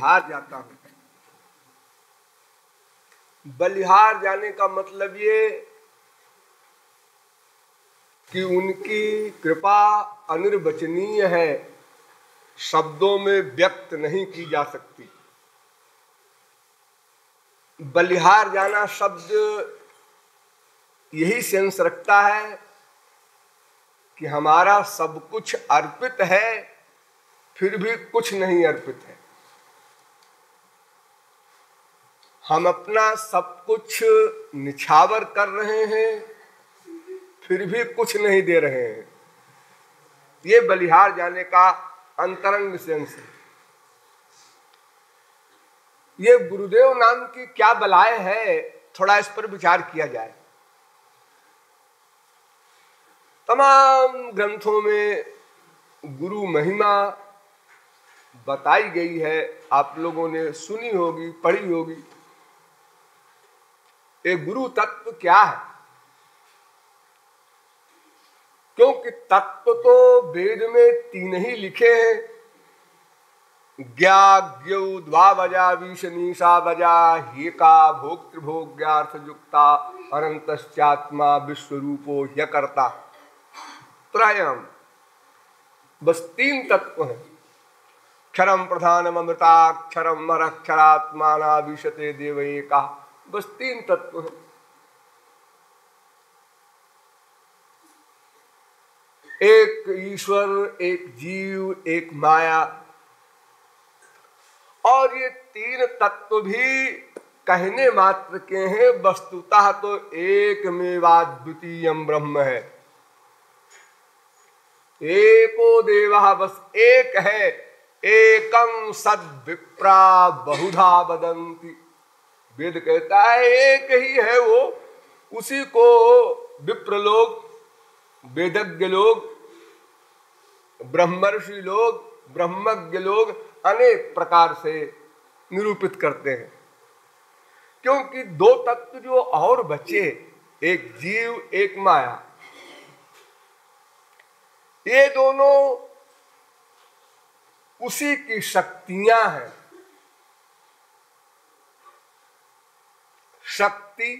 बलिहार जाता हूं। बलिहार जाने का मतलब ये कि उनकी कृपा अनिर्वचनीय है, शब्दों में व्यक्त नहीं की जा सकती। बलिहार जाना शब्द यही सेंस रखता है कि हमारा सब कुछ अर्पित है, फिर भी कुछ नहीं अर्पित है। हम अपना सब कुछ निछावर कर रहे हैं, फिर भी कुछ नहीं दे रहे हैं। ये बलिहार जाने का अंतरंग सेंस है। ये गुरुदेव नाम की क्या बलाएं है, थोड़ा इस पर विचार किया जाए। तमाम ग्रंथों में गुरु महिमा बताई गई है, आप लोगों ने सुनी होगी, पढ़ी होगी। एक गुरु तत्व क्या है? क्योंकि तत्व तो वेद में 3 ही लिखे हैं, ज्ञा ज्ञ द्वावजा विशनीषा वजा हेका भोक्तृभोग्यार्थ युक्ता अनंतश्चात्मा विश्वरूपो ह्यकर्ता। त्रयम्, बस 3 तत्व हैं। क्षरम प्रधानम अमृताक्षरम मरक्षरात्माना विशते देव एका। बस 3 तत्व हैं। एक ईश्वर, एक जीव, एक माया। और ये 3 तत्व भी कहने मात्र के हैं, वस्तुतः तो एकमेवाद्वितीयम् ब्रह्म है। एको देवः, बस एक है। एकं सद विप्रा बहुधा वदन्ति। वेद कहता है एक ही है वो, उसी को विप्र लोग, वेदज्ञ लोग, ब्रह्मर्षि लोग, ब्रह्मज्ञ लोग अनेक प्रकार से निरूपित करते हैं। क्योंकि 2 तत्व जो और बचे, एक जीव एक माया, ये दोनों उसी की शक्तियां हैं। शक्ति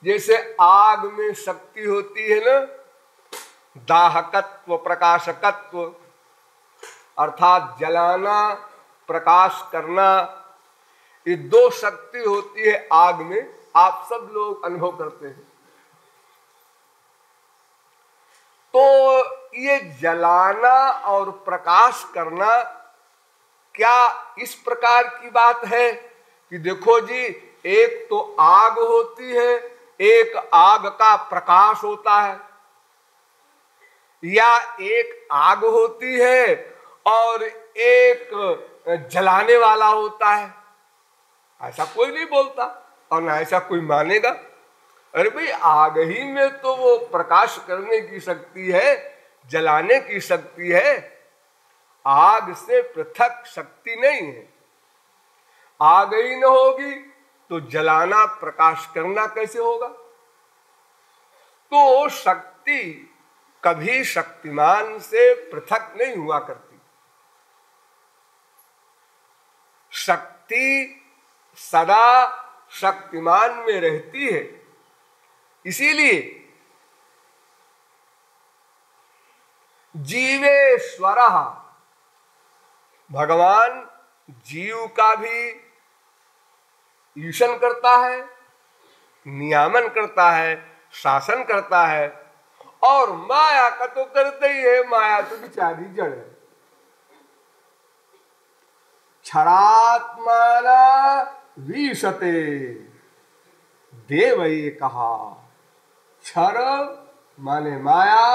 जैसे आग में शक्ति होती है ना, दाहकत्व, प्रकाशकत्व, अर्थात जलाना, प्रकाश करना, ये 2 शक्ति होती है आग में। आप सब लोग अनुभव करते हैं। तो ये जलाना और प्रकाश करना क्या इस प्रकार की बात है कि देखो जी, एक तो आग होती है, एक आग का प्रकाश होता है, या एक आग होती है और एक जलाने वाला होता है? ऐसा कोई नहीं बोलता और ना ऐसा कोई मानेगा। अरे भाई, आग ही में तो वो प्रकाश करने की शक्ति है, जलाने की शक्ति है। आग से पृथक शक्ति नहीं है। आग ही न होगी तो जलाना, प्रकाश करना कैसे होगा? तो शक्ति कभी शक्तिमान से पृथक नहीं हुआ करती। शक्ति सदा शक्तिमान में रहती है। इसीलिए जीवेश्वरः, भगवान जीव का भी ईशन करता है, नियामन करता है, शासन करता है, और माया का तो करते ही है। माया तो बिचारी जड़ है। क्षरात्माना विशते देव ये कहा। क्षर माने माया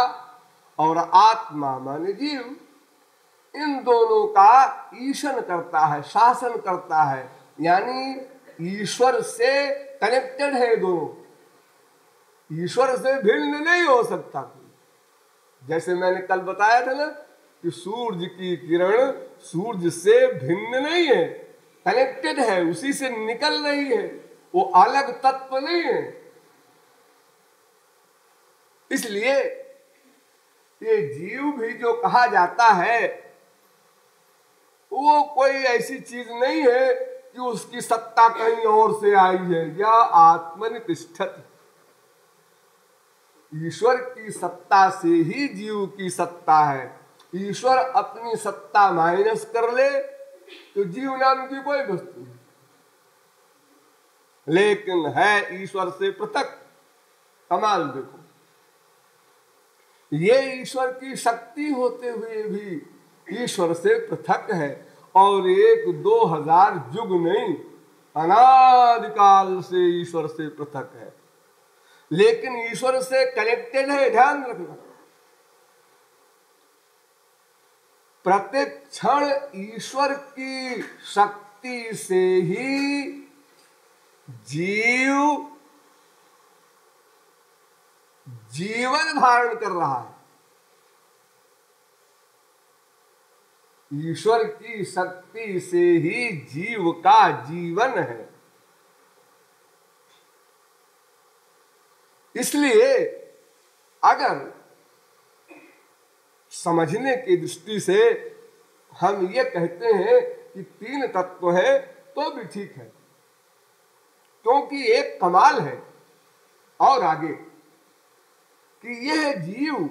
और आत्मा माने जीव, इन दोनों का ईशन करता है, शासन करता है। यानी ईश्वर से कनेक्टेड है दोनों, ईश्वर से भिन्न नहीं हो सकता। जैसे मैंने कल बताया था ना कि सूर्य की किरण सूर्य से भिन्न नहीं है, कनेक्टेड है, उसी से निकल रही है, वो अलग तत्व नहीं है। इसलिए ये जीव भी जो कहा जाता है, वो कोई ऐसी चीज नहीं है कि उसकी सत्ता कहीं और से आई है, या आत्मनि तिष्ठति। ईश्वर की सत्ता से ही जीव की सत्ता है। ईश्वर अपनी सत्ता माइनस कर ले तो जीव नाम की कोई वस्तु नहीं, लेकिन है ईश्वर से पृथक। कमाल देखो, ये ईश्वर की शक्ति होते हुए भी ईश्वर से पृथक है, और 1-2,000 युग नहीं, अनादिकाल से ईश्वर से पृथक है, लेकिन ईश्वर से कनेक्टेड है। ध्यान रखना, प्रत्येक क्षण ईश्वर की शक्ति से ही जीव जीवन धारण कर रहा है। ईश्वर की शक्ति से ही जीव का जीवन है। इसलिए अगर समझने की दृष्टि से हम ये कहते हैं कि 3 तत्व है तो भी ठीक है, क्योंकि एक कमाल है और आगे कि यह जीव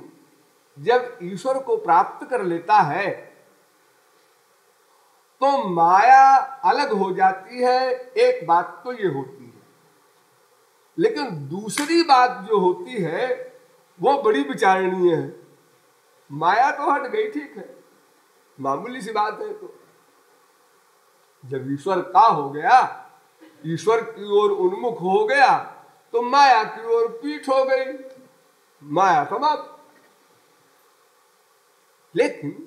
जब ईश्वर को प्राप्त कर लेता है तो माया अलग हो जाती है। एक बात तो ये होती है, लेकिन दूसरी बात जो होती है वो बड़ी विचारणीय है। माया तो हट गई, ठीक है, मामूली सी बात है। तो जब ईश्वर का हो गया, ईश्वर की ओर उन्मुख हो गया, तो माया की ओर पीठ हो गई, माया समाप्त। लेकिन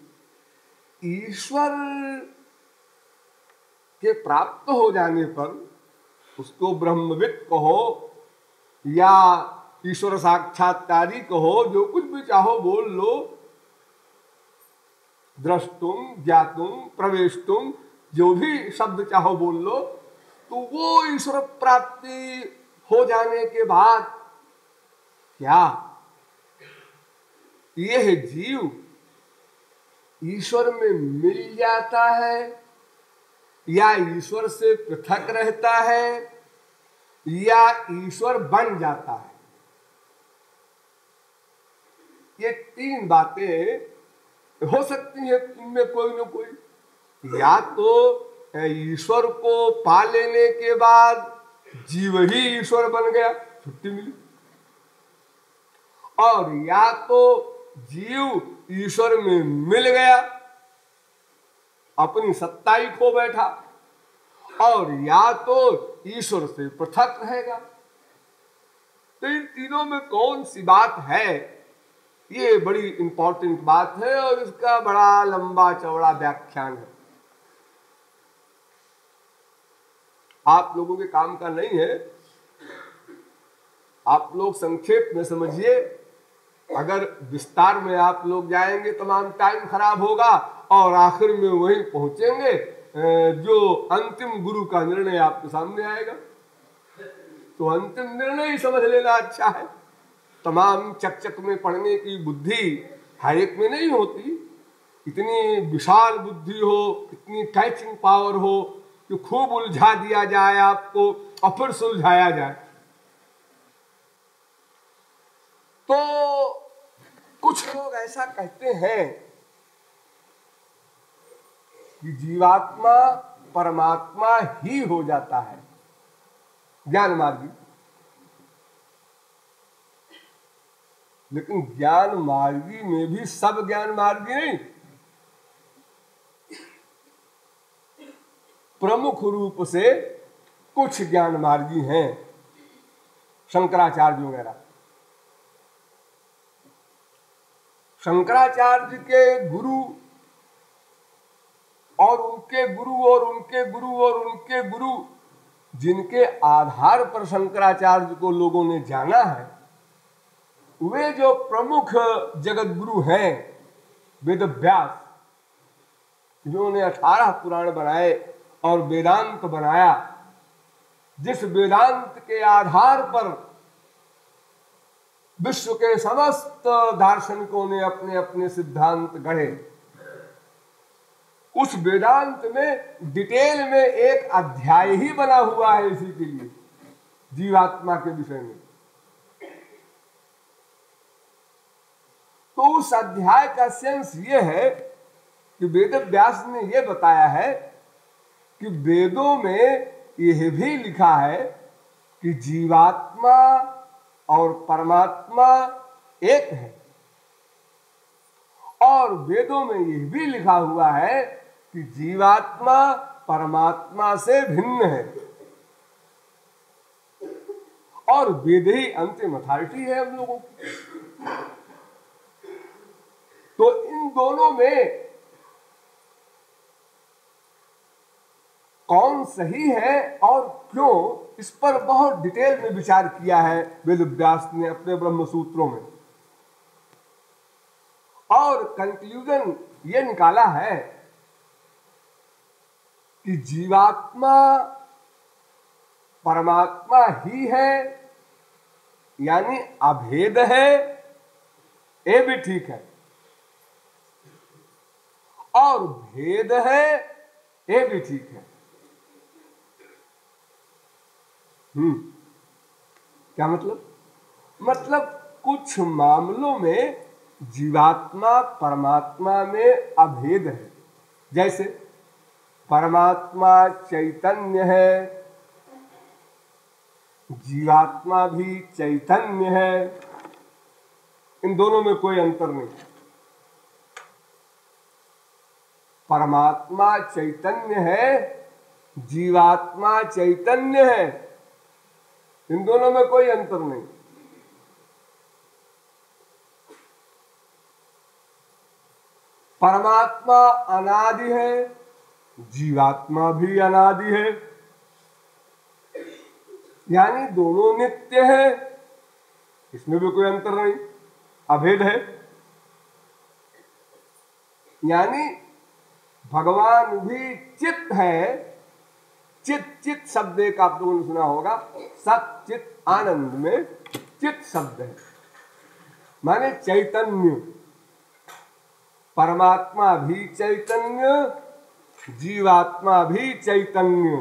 ईश्वर के प्राप्त हो जाने पर उसको ब्रह्मविद कहो या ईश्वर साक्षात्कारी कहो, जो कुछ भी चाहो बोल लो, द्रष्टुम, ज्ञातुम, प्रवेशतुम, जो भी शब्द चाहो बोल लो, तो वो ईश्वर प्राप्ति हो जाने के बाद क्या यह जीव ईश्वर में मिल जाता है या ईश्वर से पृथक रहता है या ईश्वर बन जाता है? ये 3 बातें हो सकती है इनमें कोई न कोई। या तो ईश्वर को पा लेने के बाद जीव ही ईश्वर बन गया, छुट्टी मिली, और या तो जीव ईश्वर में मिल गया, अपनी सत्ता ही खो बैठा, और या तो ईश्वर से पृथक रहेगा। तो इन तीनों में कौन सी बात है, ये बड़ी इंपॉर्टेंट बात है और इसका बड़ा लंबा चौड़ा व्याख्यान है। आप लोगों के काम का नहीं है, आप लोग संक्षेप में समझिए। अगर विस्तार में आप लोग जाएंगे तमाम टाइम खराब होगा और आखिर में वहीं पहुंचेंगे जो अंतिम गुरु का निर्णय आपके सामने आएगा। तो अंतिम निर्णय ही समझ लेना अच्छा है। तमाम चकचक में पढ़ने की बुद्धि हर एक में नहीं होती। इतनी विशाल बुद्धि हो, इतनी कैचिंग पावर हो कि खूब उलझा दिया जाए आपको और फिर सुलझाया जाए। तो कुछ लोग ऐसा कहते हैं कि जीवात्मा परमात्मा ही हो जाता है, ज्ञान मार्गी। लेकिन ज्ञान मार्गी में भी सब ज्ञान मार्गी नहीं, प्रमुख रूप से कुछ ज्ञान मार्गी हैं, शंकराचार्य वगैरह। शंकराचार्य के गुरु और उनके गुरु और उनके गुरु और उनके गुरु, जिनके आधार पर शंकराचार्य को लोगों ने जाना है, वे जो प्रमुख जगत गुरु हैं वेद व्यास, जिन्होंने 18 पुराण बनाए और वेदांत बनाया, जिस वेदांत के आधार पर विश्व के समस्त दार्शनिकों ने अपने अपने सिद्धांत गढ़े, उस वेदांत में डिटेल में एक अध्याय ही बना हुआ है इसी के लिए, जीवात्मा के विषय में। तो उस अध्याय का सेंस ये है कि वेद व्यास ने ये बताया है कि वेदों में यह भी लिखा है कि जीवात्मा और परमात्मा एक है, और वेदों में यह भी लिखा हुआ है कि जीवात्मा परमात्मा से भिन्न है, और वेद ही अंतिम अथॉरिटी है हम लोगों की। तो इन दोनों में कौन सही है और क्यों, इस पर बहुत डिटेल में विचार किया है वेद व्यास ने अपने ब्रह्म सूत्रों में, और कंक्लूजन ये निकाला है कि जीवात्मा परमात्मा ही है, यानी अभेद है, ये भी ठीक है, और भेद है, ये भी ठीक है। क्या मतलब? मतलब कुछ मामलों में जीवात्मा परमात्मा में अभेद है, जैसे परमात्मा चैतन्य है, जीवात्मा भी चैतन्य है, इन दोनों में कोई अंतर नहीं। परमात्मा चैतन्य है, जीवात्मा चैतन्य है, इन दोनों में कोई अंतर नहीं। परमात्मा अनादि है, जीवात्मा भी अनादि है, यानी दोनों नित्य है, इसमें भी कोई अंतर नहीं, अभेद है। यानी भगवान भी चित है, चित चित शब्द एक आप लोगों ने सुना होगा, सत चित आनंद में चित शब्द है, माने चैतन्य। परमात्मा भी चैतन्य, जीवात्मा भी चैतन्य,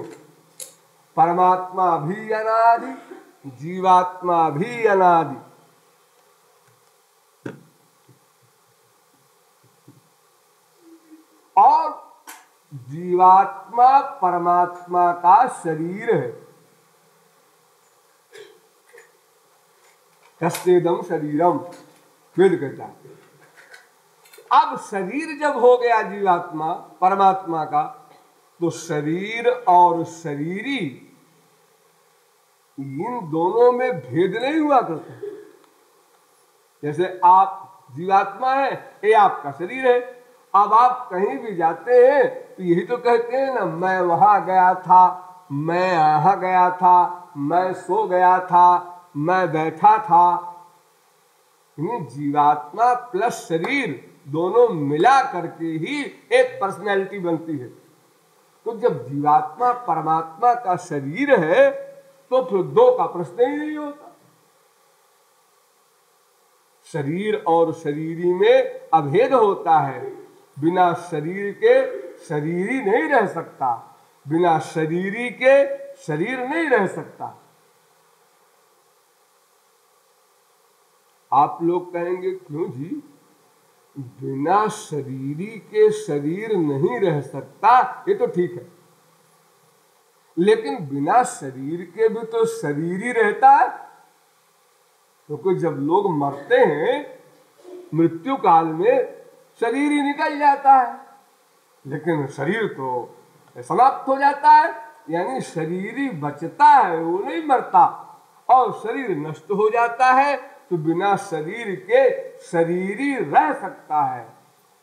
परमात्मा भी अनादि, जीवात्मा भी अनादि। और जीवात्मा परमात्मा का शरीर है, कस्तेदम शरीरम वेद कहता है। अब शरीर जब हो गया जीवात्मा परमात्मा का, तो शरीर और शरीरी इन दोनों में भेद नहीं हुआ करता। जैसे आप जीवात्मा है, ये आपका शरीर है। अब आप कहीं भी जाते हैं तो यही तो कहते हैं ना, मैं वहां गया था, मैं यहां गया था, मैं सो गया था, मैं बैठा था। जीवात्मा प्लस शरीर दोनों मिला करके ही एक पर्सनैलिटी बनती है। तो जब जीवात्मा परमात्मा का शरीर है तो फिर दो का प्रश्न ही नहीं होता। शरीर और शरीरी में अभेद होता है, बिना शरीर के शरीरी नहीं रह सकता, बिना शरीरी के शरीर नहीं रह सकता। आप लोग कहेंगे क्यों जी, बिना शरीरी के शरीर नहीं रह सकता, ये तो ठीक है, लेकिन बिना शरीर के भी तो शरीर ही रहता है। क्योंकि जब लोग मरते हैं मृत्यु काल में शरीर ही निकल जाता है, लेकिन शरीर तो समाप्त हो जाता है, यानी शरीर ही बचता है, वो नहीं मरता। और शरीर नष्ट हो जाता है तो बिना शरीर के शरीरी रह सकता है,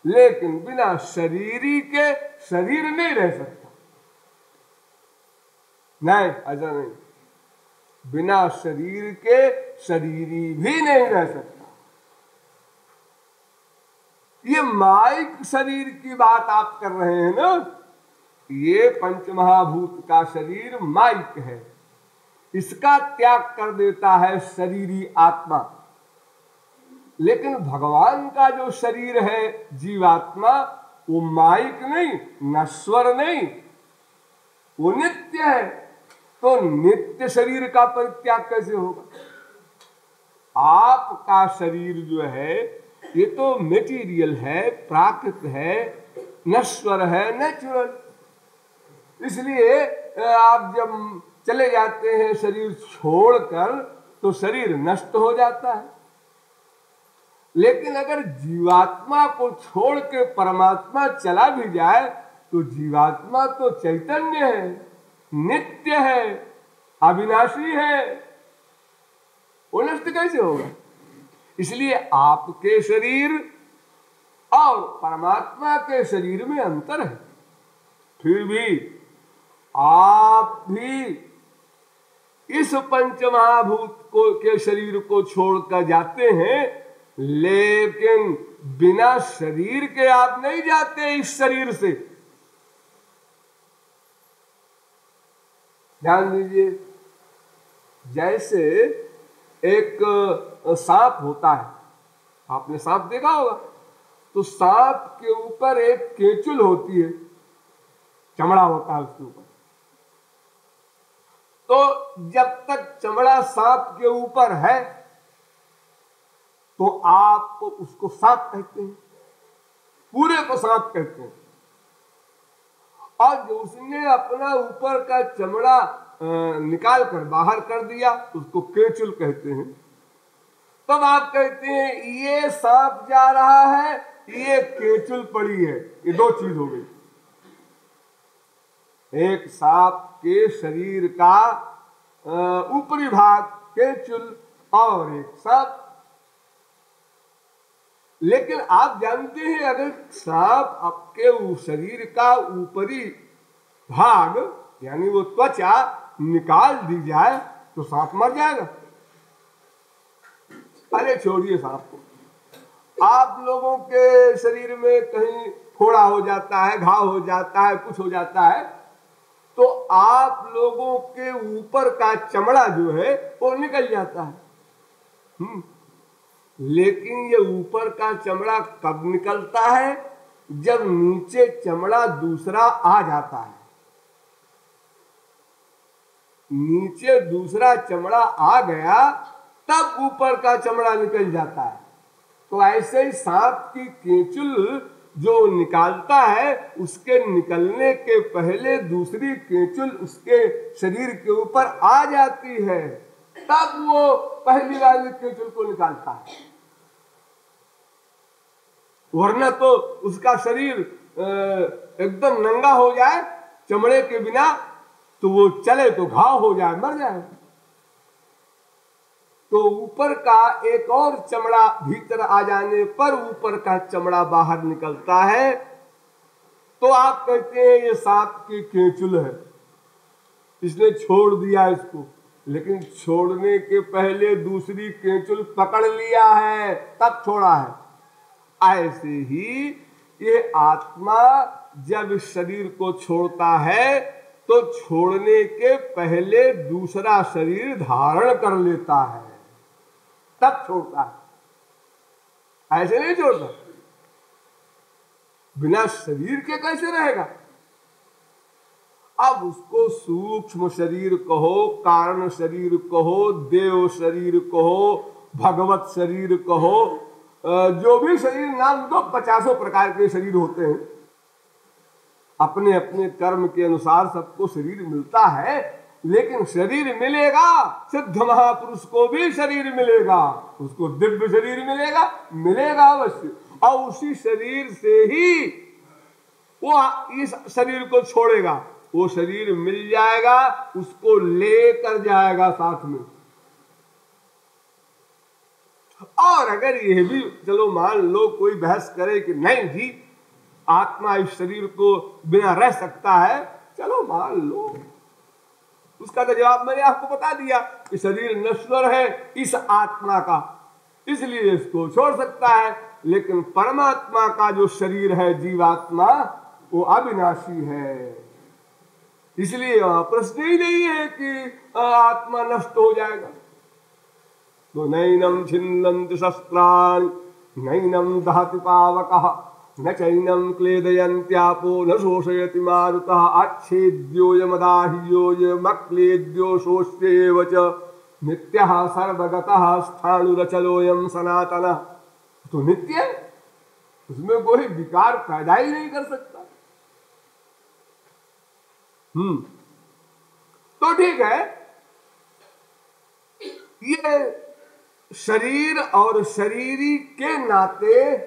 लेकिन बिना शरीरी के शरीर नहीं रह सकता। नहीं, ऐसा नहीं, बिना शरीर के शरीरी भी नहीं रह सकता। ये माइक शरीर की बात आप कर रहे हैं ना, ये पंचमहाभूत का शरीर माइक है, इसका त्याग कर देता है शरीरी आत्मा। लेकिन भगवान का जो शरीर है जीवात्मा, वो माइक नहीं, नश्वर नहीं, वो नित्य है। तो नित्य शरीर का परित्याग कैसे होगा? आपका शरीर जो है ये तो मेटीरियल है, प्राकृत है, नश्वर है, नेचुरल। इसलिए आप जब चले जाते हैं शरीर छोड़कर तो शरीर नष्ट हो जाता है। लेकिन अगर जीवात्मा को छोड़ के परमात्मा चला भी जाए तो जीवात्मा तो चैतन्य है, नित्य है, अविनाशी है, वो नष्ट कैसे होगा? इसलिए आपके शरीर और परमात्मा के शरीर में अंतर है। फिर भी आप भी इस पंचमहाभूत को के शरीर को छोड़कर जाते हैं, लेकिन बिना शरीर के आप नहीं जाते इस शरीर से। ध्यान दीजिए, जैसे एक सांप होता है, आपने सांप देखा होगा, तो सांप के ऊपर एक केंचुल होती है, चमड़ा होता है उसके ऊपर। तो जब तक चमड़ा सांप के ऊपर है तो आप उसको सांप कहते हैं, पूरे को सांप कहते हैं। और जो उसने अपना ऊपर का चमड़ा निकाल कर बाहर कर दिया उसको केंचुल कहते हैं। तब आप कहते हैं ये सांप जा रहा है, ये केंचुल पड़ी है। ये दो चीज हो गई, एक सांप के शरीर का ऊपरी भाग केंचुल और एक सांप। लेकिन आप जानते हैं अगर सांप आपके शरीर का ऊपरी भाग यानी वो त्वचा निकाल दी जाए तो सांप मर जाएगा। अरे छोड़िए सांप को, आप लोगों के शरीर में कहीं फोड़ा हो जाता है, घाव हो जाता है, कुछ हो जाता है, तो आप लोगों के ऊपर का चमड़ा जो है वो निकल जाता है। लेकिन ये ऊपर का चमड़ा कब निकलता है? जब नीचे चमड़ा दूसरा आ जाता है। नीचे दूसरा चमड़ा आ गया तब ऊपर का चमड़ा निकल जाता है। तो ऐसे ही सांप की केंचुल जो निकालता है, उसके निकलने के पहले दूसरी केंचुल उसके शरीर के ऊपर आ जाती है, तब वो पहली वाली केंचुल को निकालता है। वरना तो उसका शरीर एकदम नंगा हो जाए चमड़े के बिना, तो वो चले तो घाव हो जाए, मर जाए। तो ऊपर का एक और चमड़ा भीतर आ जाने पर ऊपर का चमड़ा बाहर निकलता है, तो आप कहते हैं ये सांप की केंचुल है, इसने छोड़ दिया इसको। लेकिन छोड़ने के पहले दूसरी केंचुल पकड़ लिया है, तब छोड़ा है। ऐसे ही ये आत्मा जब शरीर को छोड़ता है तो छोड़ने के पहले दूसरा शरीर धारण कर लेता है, तब छोड़ता है। ऐसे नहीं छोड़ता, बिना शरीर के कैसे रहेगा? अब उसको सूक्ष्म शरीर कहो, कारण शरीर कहो, देव शरीर कहो, भगवत शरीर कहो, जो भी शरीर नाम दो, 50 प्रकार के शरीर होते हैं। अपने अपने कर्म के अनुसार सबको शरीर मिलता है, लेकिन शरीर मिलेगा, सिद्ध महापुरुष को भी शरीर मिलेगा, उसको दिव्य शरीर मिलेगा अवश्य। और उसी शरीर से ही वो इस शरीर को छोड़ेगा, वो शरीर मिल जाएगा, उसको लेकर जाएगा साथ में। और अगर यह भी चलो मान लो कोई बहस करे कि नहीं जी आत्मा इस शरीर को बिना रह सकता है, चलो मान लो, उसका तो जवाब मैंने आपको बता दिया कि शरीर नश्वर है इस आत्मा का, इसलिए इसको छोड़ सकता है। लेकिन परमात्मा का जो शरीर है जीवात्मा, वो अविनाशी है, इसलिए प्रश्न ही नहीं है कि आत्मा नष्ट हो जाएगा। तो नैनम छिन्नन्ति शस्त्राणि नैनम दहति पावकः न चैनम क्लेदयन्त्यापो न शोषयति मारुतः अच्छेद्योयमदाह्योयमक्लेद्यो शोष्येव च नित्यः सर्वगतः स्थाणुरचलोऽयं सनातनः। तो नित्य है, उसमें कोई विकार पैदा ही नहीं कर सकता। तो ठीक है, ये शरीर और शरीरी के नाते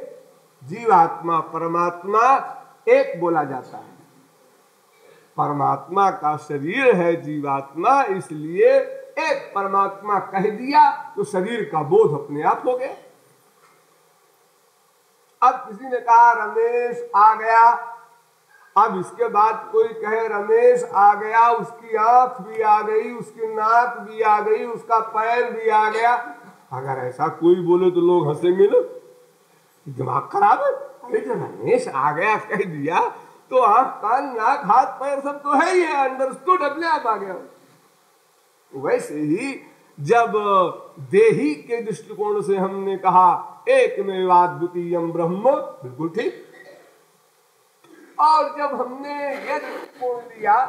जीवात्मा परमात्मा एक बोला जाता है। परमात्मा का शरीर है जीवात्मा, इसलिए एक परमात्मा कह दिया तो शरीर का बोध अपने आप हो गया। अब किसी ने कहा रमेश आ गया, अब इसके बाद कोई कहे रमेश आ गया, उसकी आंख भी आ गई, उसकी नाक भी आ गई, उसका पैर भी आ गया। अगर ऐसा कोई बोले तो लोग हंसेंगे ना, दिमाग खराब है। अरे जो रमेश आ गया कह दिया तो आंख कान नाक हाथ पैर सब तो है ही है, अंडरस्टूड, अपने आप आ गया। वैसे ही जब देही के दृष्टिकोण से हमने कहा एकमेवाद्वितीयम् ब्रह्म, बिल्कुल ठीक। और जब हमने ये दृष्टिकोण लिया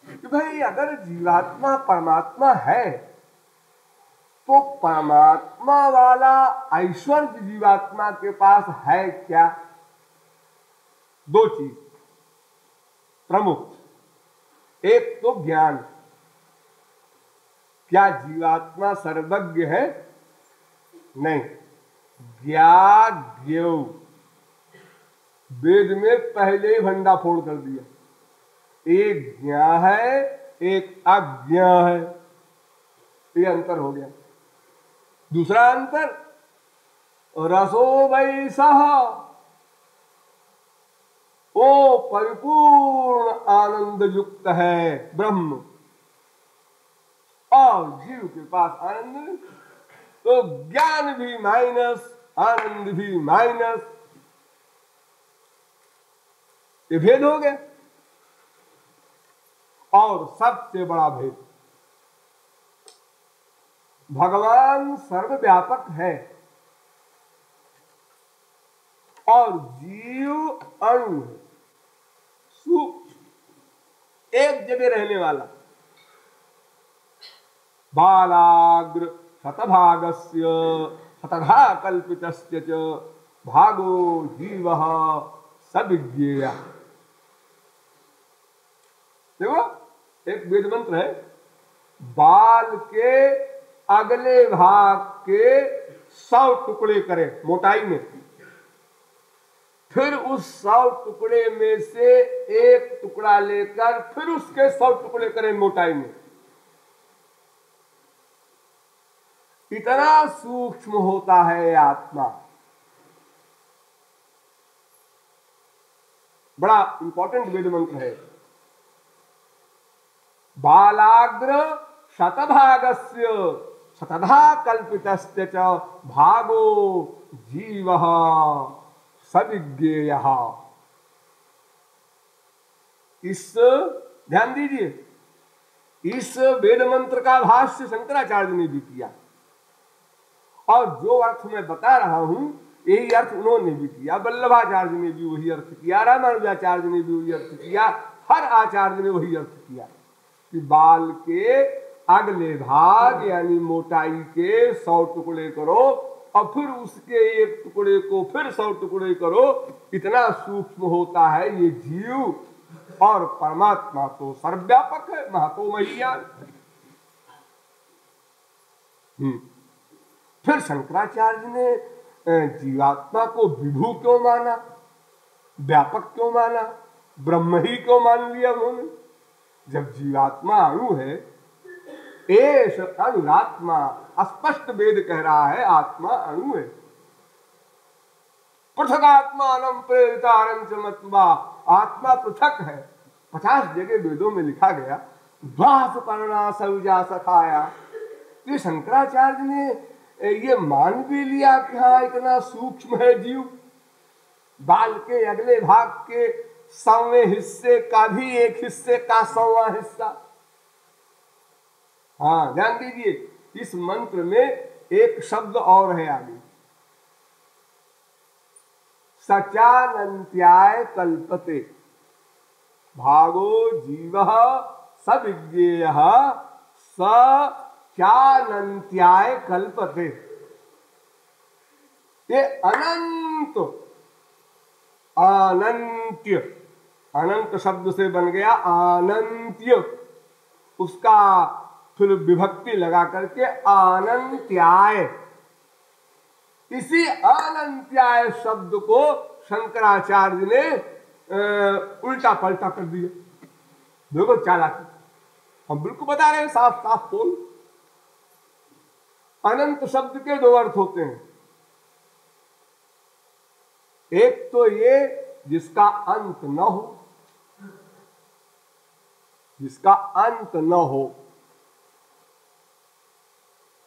कि भाई अगर जीवात्मा परमात्मा है तो परमात्मा वाला ऐश्वर्य जीवात्मा के पास है क्या? दो चीज प्रमुख, एक तो ज्ञान। क्या जीवात्मा सर्वज्ञ है? नहीं। ज्ञाज्ञ, वेद में पहले ही भंडा फोड़ कर दिया। एक ज्ञा है, एक अज्ञा है, ये अंतर हो गया। दूसरा अंतर, रसो वैसः, वो परिपूर्ण आनंद युक्त है ब्रह्म, और जीव के पास आनंद नहीं। तो ज्ञान भी माइनस, आनंद भी माइनस, ये भेद हो गया। और सबसे बड़ा भेद, भगवान सर्वव्यापक है और जीव अणु सूक्ष्म एक जगह रहने वाला। बालाग्र शतभागस्य शतधा कल्पितस्य च भागो जीवः सविज्ञेयः। देखो, एक वेद मंत्र है, बाल के अगले भाग के 100 टुकड़े करें मोटाई में, फिर उस 100 टुकड़े में से एक टुकड़ा लेकर फिर उसके 100 टुकड़े करें मोटाई में। इतना सूक्ष्म होता है आत्मा। बड़ा इंपॉर्टेंट वेद मंत्र है। बालाग्र शतभागस्य शतधा कल्पितस्य च भागो जीवः सविज्ञेयः। इस ध्यान दीजिए, इस वेद मंत्र का भाष्य शंकराचार्य ने भी किया, और जो अर्थ मैं बता रहा हूं यही अर्थ उन्होंने भी किया, वल्लभाचार्य ने भी वही अर्थ किया, रामानुजाचार्य ने भी वही अर्थ किया, हर आचार्य ने वही अर्थ किया कि बाल के अगले भाग यानी मोटाई के 100 टुकड़े करो और फिर उसके एक टुकड़े को फिर 100 टुकड़े करो। इतना सूक्ष्म होता है ये जीव, और परमात्मा तो सर्वव्यापक है, महतो महीयान। फिर शंकराचार्य ने जीवात्मा को विभू क्यों माना, व्यापक क्यों माना, ब्रह्म ही क्यों मान लिया उन्होंने? जब जीवात्मा अणु है, एष अणुरात्मा, स्पष्ट वेद कह रहा है आत्मा अणु है। पृथगात्मानं प्रेरितारं च मत्वा, आत्मा पृथक है। 50 जगह वेदों में लिखा गया द्वास पर्णा सौजा सखाया। ये शंकराचार्य ने ये मान भी लिया कि हाँ इतना सूक्ष्म है जीव। बाल के अगले भाग के 100वें हिस्से का भी एक हिस्से का 100वां हिस्सा। हाँ ध्यान दीजिए, इस मंत्र में एक शब्द और है आगे, सचानन्त्याय कल्पते। भागो जीवः स विज्ञेयः स चानन्त्याय कल्पते। ये अनंत, अनंत्य, अनंत शब्द से बन गया अनंत्य, उसका फिर विभक्ति लगा करके अनंत्याय। इसी अनंत्याय शब्द को शंकराचार्य ने उल्टा पलटा कर दिया। देखो चालाकी, हम बिल्कुल बता रहे हैं, साफ साफ बोल। अनंत शब्द के दो अर्थ होते हैं। एक तो ये जिसका अंत न हो, जिसका अंत न हो,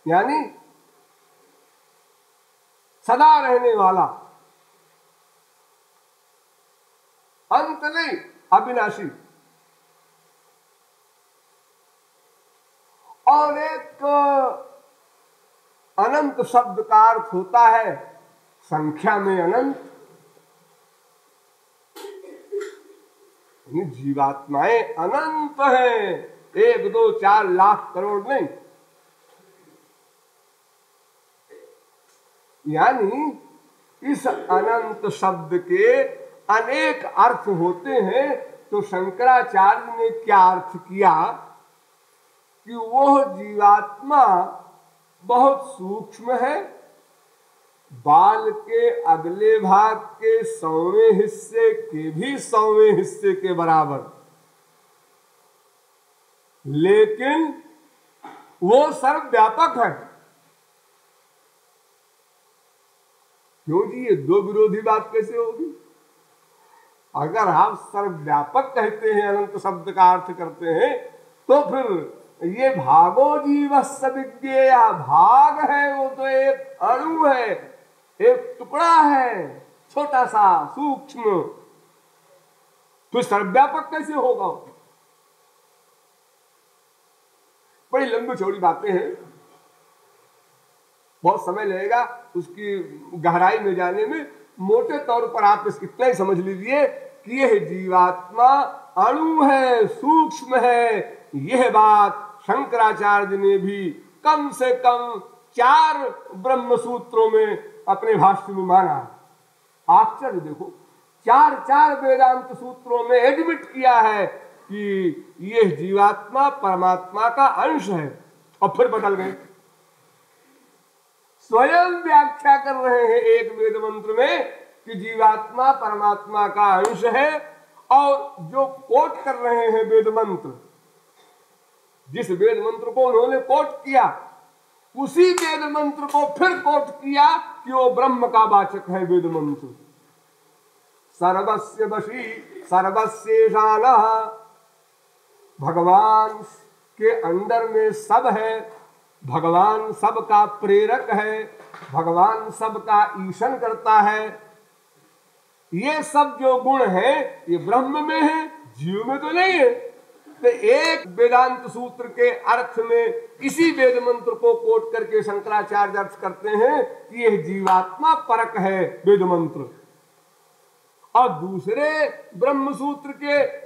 यानी सदा रहने वाला, अंत नहीं, अविनाशी। और एक अनंत शब्द का अर्थ होता है संख्या में अनंत। जीवात्माएं अनंत हैं, 1, 2, 4 लाख करोड़ नहीं। यानी इस अनंत शब्द के अनेक अर्थ होते हैं। तो शंकराचार्य ने क्या अर्थ किया कि वह जीवात्मा बहुत सूक्ष्म है, बाल के अगले भाग के 100वें हिस्से के भी 100वें हिस्से के बराबर, लेकिन वो सर्वव्यापक है। क्यों जी, ये दो विरोधी बात कैसे होगी? अगर आप सर्वव्यापक कहते हैं, अनंत शब्द का अर्थ करते हैं, तो फिर ये भागो जीवस्य विज्ञेय, भाग है वो तो एक अणु है, एक टुकड़ा है, छोटा सा सूक्ष्म, तो सर्वव्यापक कैसे होगा? बड़ी लंबी चौड़ी बातें हैं, बहुत समय लगेगा उसकी गहराई में जाने में। मोटे तौर पर आप इतना ही समझ लीजिए कि यह जीवात्मा अणु है, सूक्ष्म है। यह बात शंकराचार्य ने भी कम से कम 4 ब्रह्म सूत्रों में अपने भाष्य में माना। आश्चर्य देखो, 4 वेदांत सूत्रों में एडमिट किया है कि यह जीवात्मा परमात्मा का अंश है, और फिर बदल गए। स्वयं व्याख्या कर रहे हैं एक वेद मंत्र में कि जीवात्मा परमात्मा का अंश है, और जो कोट कर रहे हैं वेद मंत्र, जिस वेद मंत्र को उन्होंने कोट किया, उसी वेद मंत्र को फिर कोट किया कि वो ब्रह्म का वाचक है वेद मंत्र। सर्वस्य वशी सर्वस्येशानः, भगवान के अंडर में सब है, भगवान सबका प्रेरक है, भगवान सबका ईशन करता है। ये सब जो गुण है ये ब्रह्म में है, जीव में तो नहीं है। तो एक वेदांत सूत्र के अर्थ में इसी वेद मंत्र को कोट करके शंकराचार्य अर्थ करते हैं कि यह जीवात्मा परक है वेद मंत्र, और दूसरे ब्रह्म सूत्र के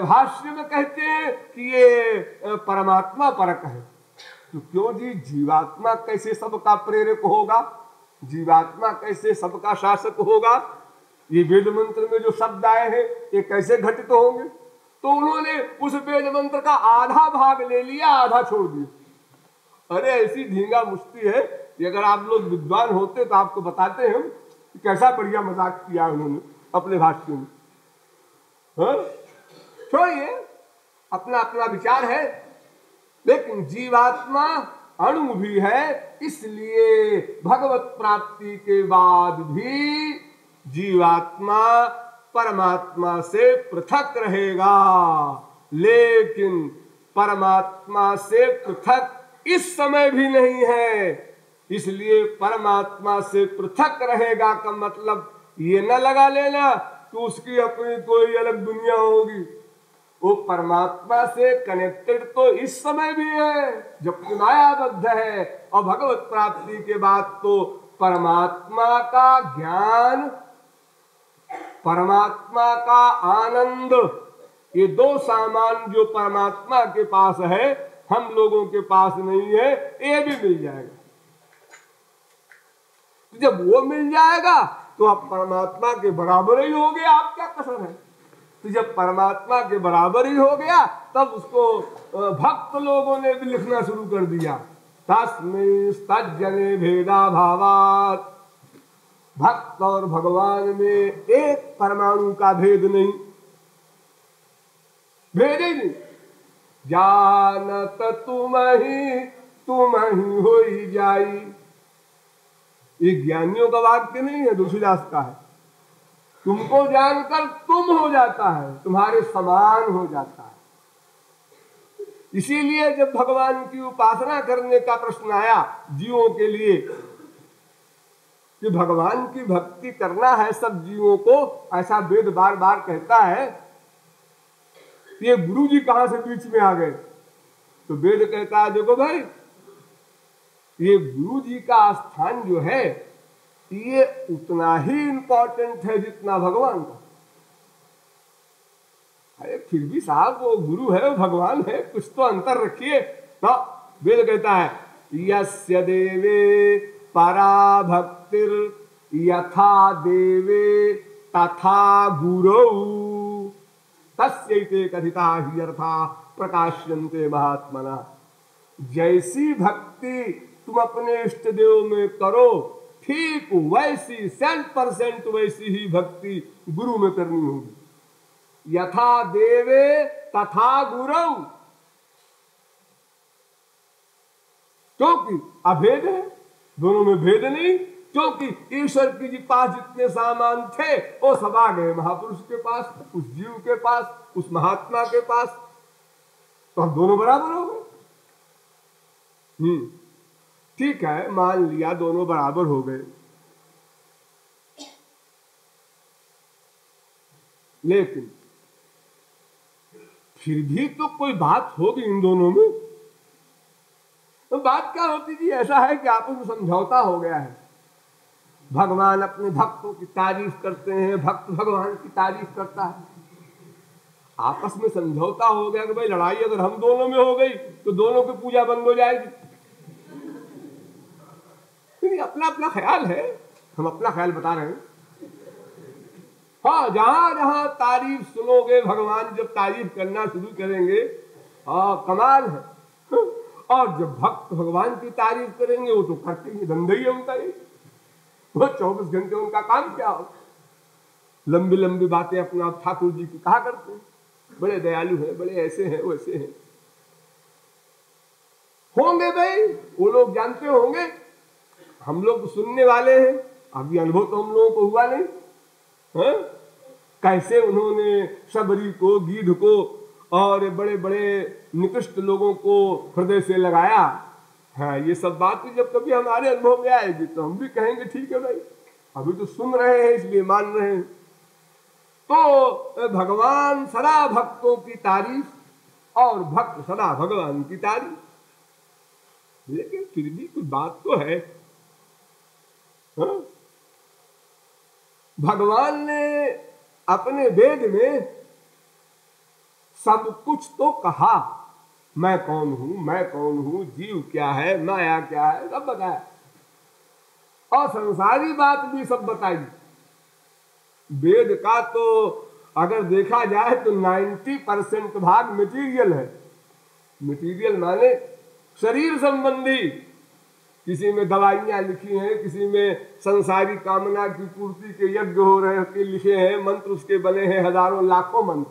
भाष्य में कहते हैं कि ये परमात्मा परक है। तो क्यों जी, जीवात्मा कैसे सबका प्रेरक होगा? जीवात्मा कैसे सबका शासक होगा? ये वेद मंत्र में जो शब्द आए हैं ये कैसे घटित होंगे? तो उन्होंने उस वेद मंत्र का आधा भाग ले लिया, आधा छोड़ दिया। अरे ऐसी ढींगा मुश्ती है कि अगर आप लोग विद्वान होते तो आपको बताते हैं कि कैसा बढ़िया मजाक किया उन्होंने अपने भाष्य में। छोड़िए, अपना अपना विचार है, लेकिन जीवात्मा अणु भी है, इसलिए भगवत प्राप्ति के बाद भी जीवात्मा परमात्मा से पृथक रहेगा। लेकिन परमात्मा से पृथक इस समय भी नहीं है, इसलिए परमात्मा से पृथक रहेगा का मतलब ये न लगा लेना कि उसकी अपनी कोई अलग दुनिया होगी। वो परमात्मा से कनेक्टेड तो इस समय भी है जबकि मायाबद्ध है, और भगवत प्राप्ति के बाद तो परमात्मा का ज्ञान परमात्मा का आनंद, ये दो सामान जो परमात्मा के पास है हम लोगों के पास नहीं है, ये भी मिल जाएगा। जब वो मिल जाएगा तो आप परमात्मा के बराबर ही हो गए, आप क्या कसर है। तो जब परमात्मा के बराबर ही हो गया तब उसको भक्त लोगों ने भी लिखना शुरू कर दिया, तस्मै भेदा भावात। भक्त और भगवान में एक परमाणु का भेद नहीं, भेद ही नहीं। जानत तुम ही होई जाई, ये ज्ञानियों का वाक्य नहीं है, तुलसीदास का है। तुमको जानकर तुम हो जाता है, तुम्हारे समान हो जाता है। इसीलिए जब भगवान की उपासना करने का प्रश्न आया जीवों के लिए कि भगवान की भक्ति करना है सब जीवों को, ऐसा वेद बार बार कहता है, ये गुरु जी कहां से बीच में आ गए। तो वेद कहता है देखो भाई, ये गुरु जी का स्थान जो है ये उतना ही इंपॉर्टेंट है जितना भगवान का। अरे फिर भी साहब वो गुरु है, वो भगवान है, कुछ तो अंतर रखिए ना। वेद कहता है यस्य देवे परा भक्तिर यथा देवे तथा गुरौ तस्यैते कथिता हि अर्था प्रकाश्यन्ते महात्मना। जैसी भक्ति तुम अपने इष्ट देव में करो ठीक वैसी 100% वैसी ही भक्ति गुरु में करनी होगी। यथा देवे तथा गुरौ, क्योंकि अभेद है, दोनों में भेद नहीं। क्योंकि ईश्वर की जी पास जितने सामान थे वो सब आ गए महापुरुष के पास, उस जीव के पास, उस महात्मा के पास, तो हम दोनों बराबर हो गए। ठीक है, मान लिया दोनों बराबर हो गए, लेकिन फिर भी तो कोई बात होगी इन दोनों में। तो बात क्या होती थी, ऐसा है कि आपस में समझौता हो गया है। भगवान अपने भक्तों की तारीफ करते हैं, भक्त भगवान की तारीफ करता है। आपस में समझौता हो गया कि भाई लड़ाई अगर हम दोनों में हो गई तो दोनों की पूजा बंद हो जाएगी। अपना अपना ख्याल है, हम अपना ख्याल बता रहे हैं। हाँ, जहां जहां तारीफ सुनोगे, भगवान जब तारीफ करना शुरू करेंगे, हाँ कमाल है। और जब भक्त भगवान की तारीफ करेंगे वो तो करते ही, धंधा ही है उनका ये, वो 24 घंटे उनका काम क्या हो, लंबी लंबी बातें अपना ठाकुर जी की कहा करते हैं, बड़े दयालु हैं, बड़े ऐसे हैं वैसे हैं। होंगे भाई, वो लोग जानते होंगे, हम लोग सुनने वाले हैं, अभी अनुभव तो हम लोगों को हुआ नहीं है? कैसे उन्होंने शबरी को, गीध को और बड़े बड़े निकृष्ट लोगों को हृदय से लगाया है। ये सब बात जब कभी हमारे अनुभव में आएगी तो हम भी कहेंगे ठीक है भाई, अभी तो सुन रहे हैं इसलिए मान रहे हैं। तो भगवान सदा भक्तों की तारीफ और भक्त सदा भगवान की तारीफ, लेकिन फिर भी कुछ बात तो है। हाँ? भगवान ने अपने वेद में सब कुछ तो कहा, मैं कौन हूं, मैं कौन हूं, जीव क्या है, माया क्या है, सब बताया, और संसारी बात भी सब बताई। वेद का तो अगर देखा जाए तो 90% भाग मटेरियल है। मटेरियल माने शरीर संबंधी, किसी में दवाइयां लिखी हैं, किसी में संसारी कामना की पूर्ति के यज्ञ हो रहे के लिखे हैं, मंत्र उसके बने हैं, हजारों लाखों मंत्र,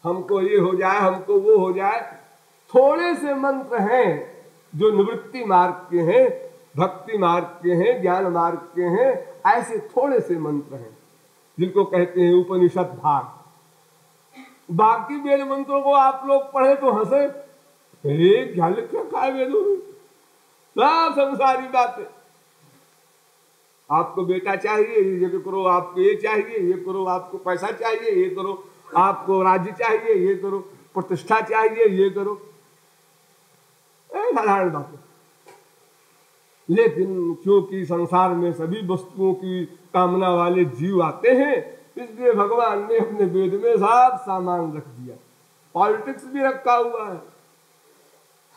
हमको ये हो जाए, हमको वो हो जाए। थोड़े से मंत्र हैं जो निवृत्ति मार्ग के हैं, भक्ति मार्ग के हैं, ज्ञान मार्ग के हैं, ऐसे थोड़े से मंत्र हैं जिनको कहते हैं उपनिषद भाग। बाकी वेद मंत्रों को आप लोग पढ़े तो हंसे, क्या लिखा है वेदों में, सब संसारी बातें। आपको बेटा चाहिए, ये करो, आपको ये चाहिए, ये करो, आपको पैसा चाहिए, ये करो, आपको राज्य चाहिए, ये करो, प्रतिष्ठा चाहिए, ये करो, साधारण बातें। लेकिन क्योंकि संसार में सभी वस्तुओं की कामना वाले जीव आते हैं, इसलिए भगवान ने अपने वेद में सब सामान रख दिया। पॉलिटिक्स भी रखा हुआ है,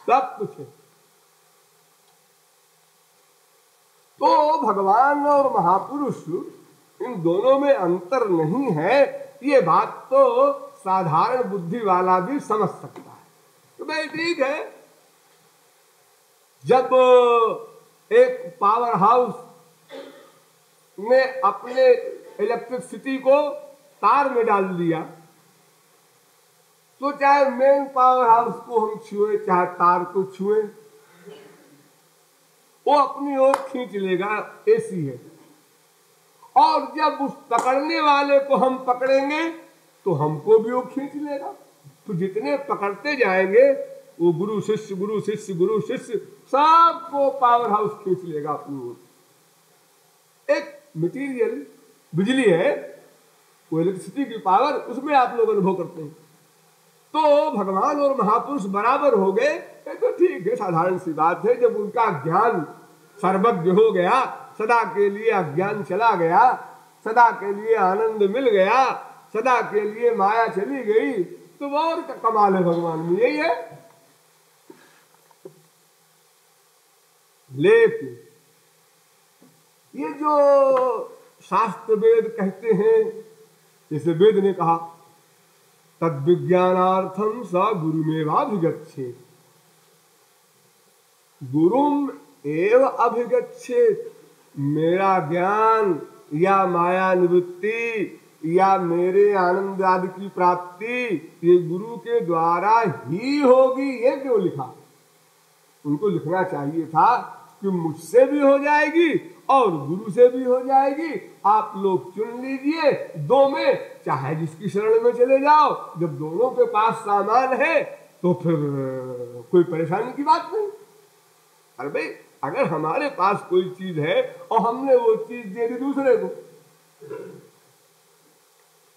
सब कुछ है। तो भगवान और महापुरुष इन दोनों में अंतर नहीं है, ये बात तो साधारण बुद्धि वाला भी समझ सकता है। तो भाई ठीक है, जब एक पावर हाउस ने अपने इलेक्ट्रिसिटी को तार में डाल दिया, तो चाहे मेन पावर हाउस को हम छुए चाहे तार को छुए, वो अपनी ओर खींच लेगा, ऐसी है। और जब उस पकड़ने वाले को हम पकड़ेंगे तो हमको भी वो खींच लेगा। तो जितने पकड़ते जाएंगे वो गुरु शिष्य गुरु शिष्य गुरु शिष्य सबको पावर हाउस खींच लेगा अपनी ओर। एक मटेरियल बिजली है, वो इलेक्ट्रिसिटी की पावर, उसमें आप लोग अनुभव करते हैं। तो भगवान और महापुरुष बराबर हो गए, तो ठीक है, साधारण सी बात है। जब उनका ज्ञान सर्वज्ञ हो गया, सदा के लिए अज्ञान चला गया, सदा के लिए आनंद मिल गया, सदा के लिए माया चली गई, तो और कमाल है भगवान में, यही है। लेकिन ये जो शास्त्र वेद कहते हैं, जैसे वेद ने कहा तद विज्ञानार्थम स गुरुमेवाभिगच्छेत्, गुरुम एव अभिगच्छेत्। मेरा ज्ञान या माया निवृत्ति या मेरे आनंद आदि की प्राप्ति ये गुरु के द्वारा ही होगी। ये क्यों लिखा? उनको लिखना चाहिए था कि मुझसे भी हो जाएगी और गुरु से भी हो जाएगी, आप लोग चुन लीजिए दो में, चाहे जिसकी शरण में चले जाओ। जब दोनों के पास सामान है तो फिर कोई परेशानी की बात नहीं। अरे भाई, अगर हमारे पास कोई चीज है और हमने वो चीज दे दी दूसरे को,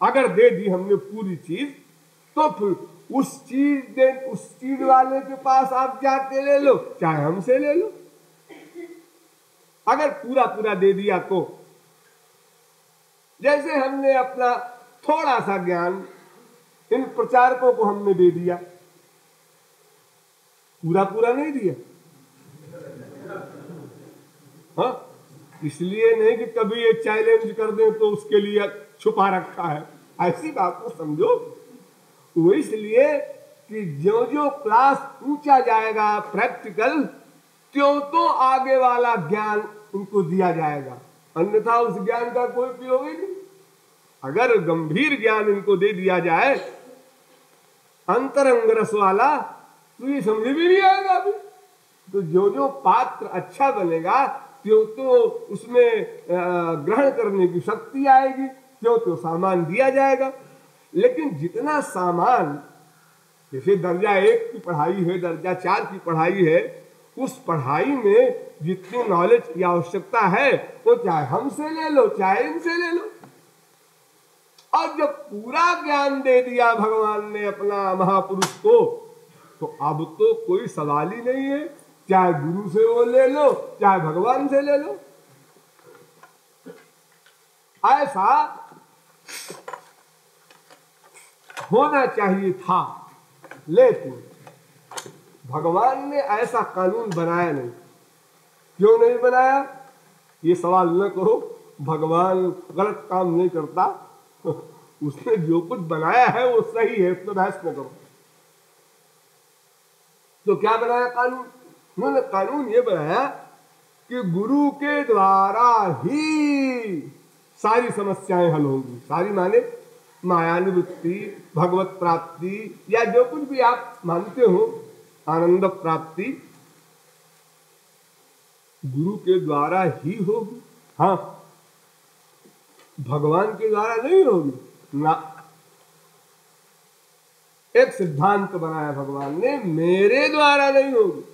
अगर दे दी हमने पूरी चीज, तो फिर उस चीज वाले के पास आप जाके ले लो, चाहे हमसे ले लो। अगर पूरा पूरा दे दिया तो, जैसे हमने अपना थोड़ा सा ज्ञान इन प्रचारकों को हमने दे दिया, पूरा पूरा नहीं दिया। हाँ, इसलिए नहीं कि कभी ये चैलेंज कर दें तो उसके लिए छुपा रखा है, ऐसी बात को समझो। वो इसलिए कि जो जो क्लास ऊंचा जाएगा प्रैक्टिकल, त्यों तो आगे वाला ज्ञान उनको दिया जाएगा, अन्यथा उस ज्ञान का कोई उपयोग ही नहीं। अगर गंभीर ज्ञान इनको दे दिया जाए अंतरंग रस वाला, तो ये समझ भी नहीं आएगा अभी। तो जो जो पात्र अच्छा बनेगा त्यों तो उसमें ग्रहण करने की शक्ति आएगी, त्यों तो सामान दिया जाएगा। लेकिन जितना सामान, जैसे दर्जा 1 की पढ़ाई है, दर्जा 4 की पढ़ाई है, उस पढ़ाई में जितनी नॉलेज की आवश्यकता है वो चाहे हमसे ले लो चाहे इनसे ले लो। और जब पूरा ज्ञान दे दिया भगवान ने अपना महापुरुष को, तो अब तो कोई सवाल ही नहीं है, चाहे गुरु से वो ले लो चाहे भगवान से ले लो। ऐसा होना चाहिए था, लेकिन भगवान ने ऐसा कानून बनाया नहीं। क्यों नहीं बनाया? ये सवाल न करो, भगवान गलत काम नहीं करता, उसने जो कुछ बनाया है वो सही है, उसमें बहस न करो। तो क्या बनाया कानून? उन्होंने कानून ये बनाया कि गुरु के द्वारा ही सारी समस्याएं हल होंगी। सारी माने मायानिवृत्ति, भगवत प्राप्ति, या जो कुछ भी आप मानते हो, आनंद प्राप्ति गुरु के द्वारा ही होगी। हाँ, भगवान के द्वारा नहीं होगी ना। एक सिद्धांत बनाया भगवान ने, मेरे द्वारा नहीं होगी।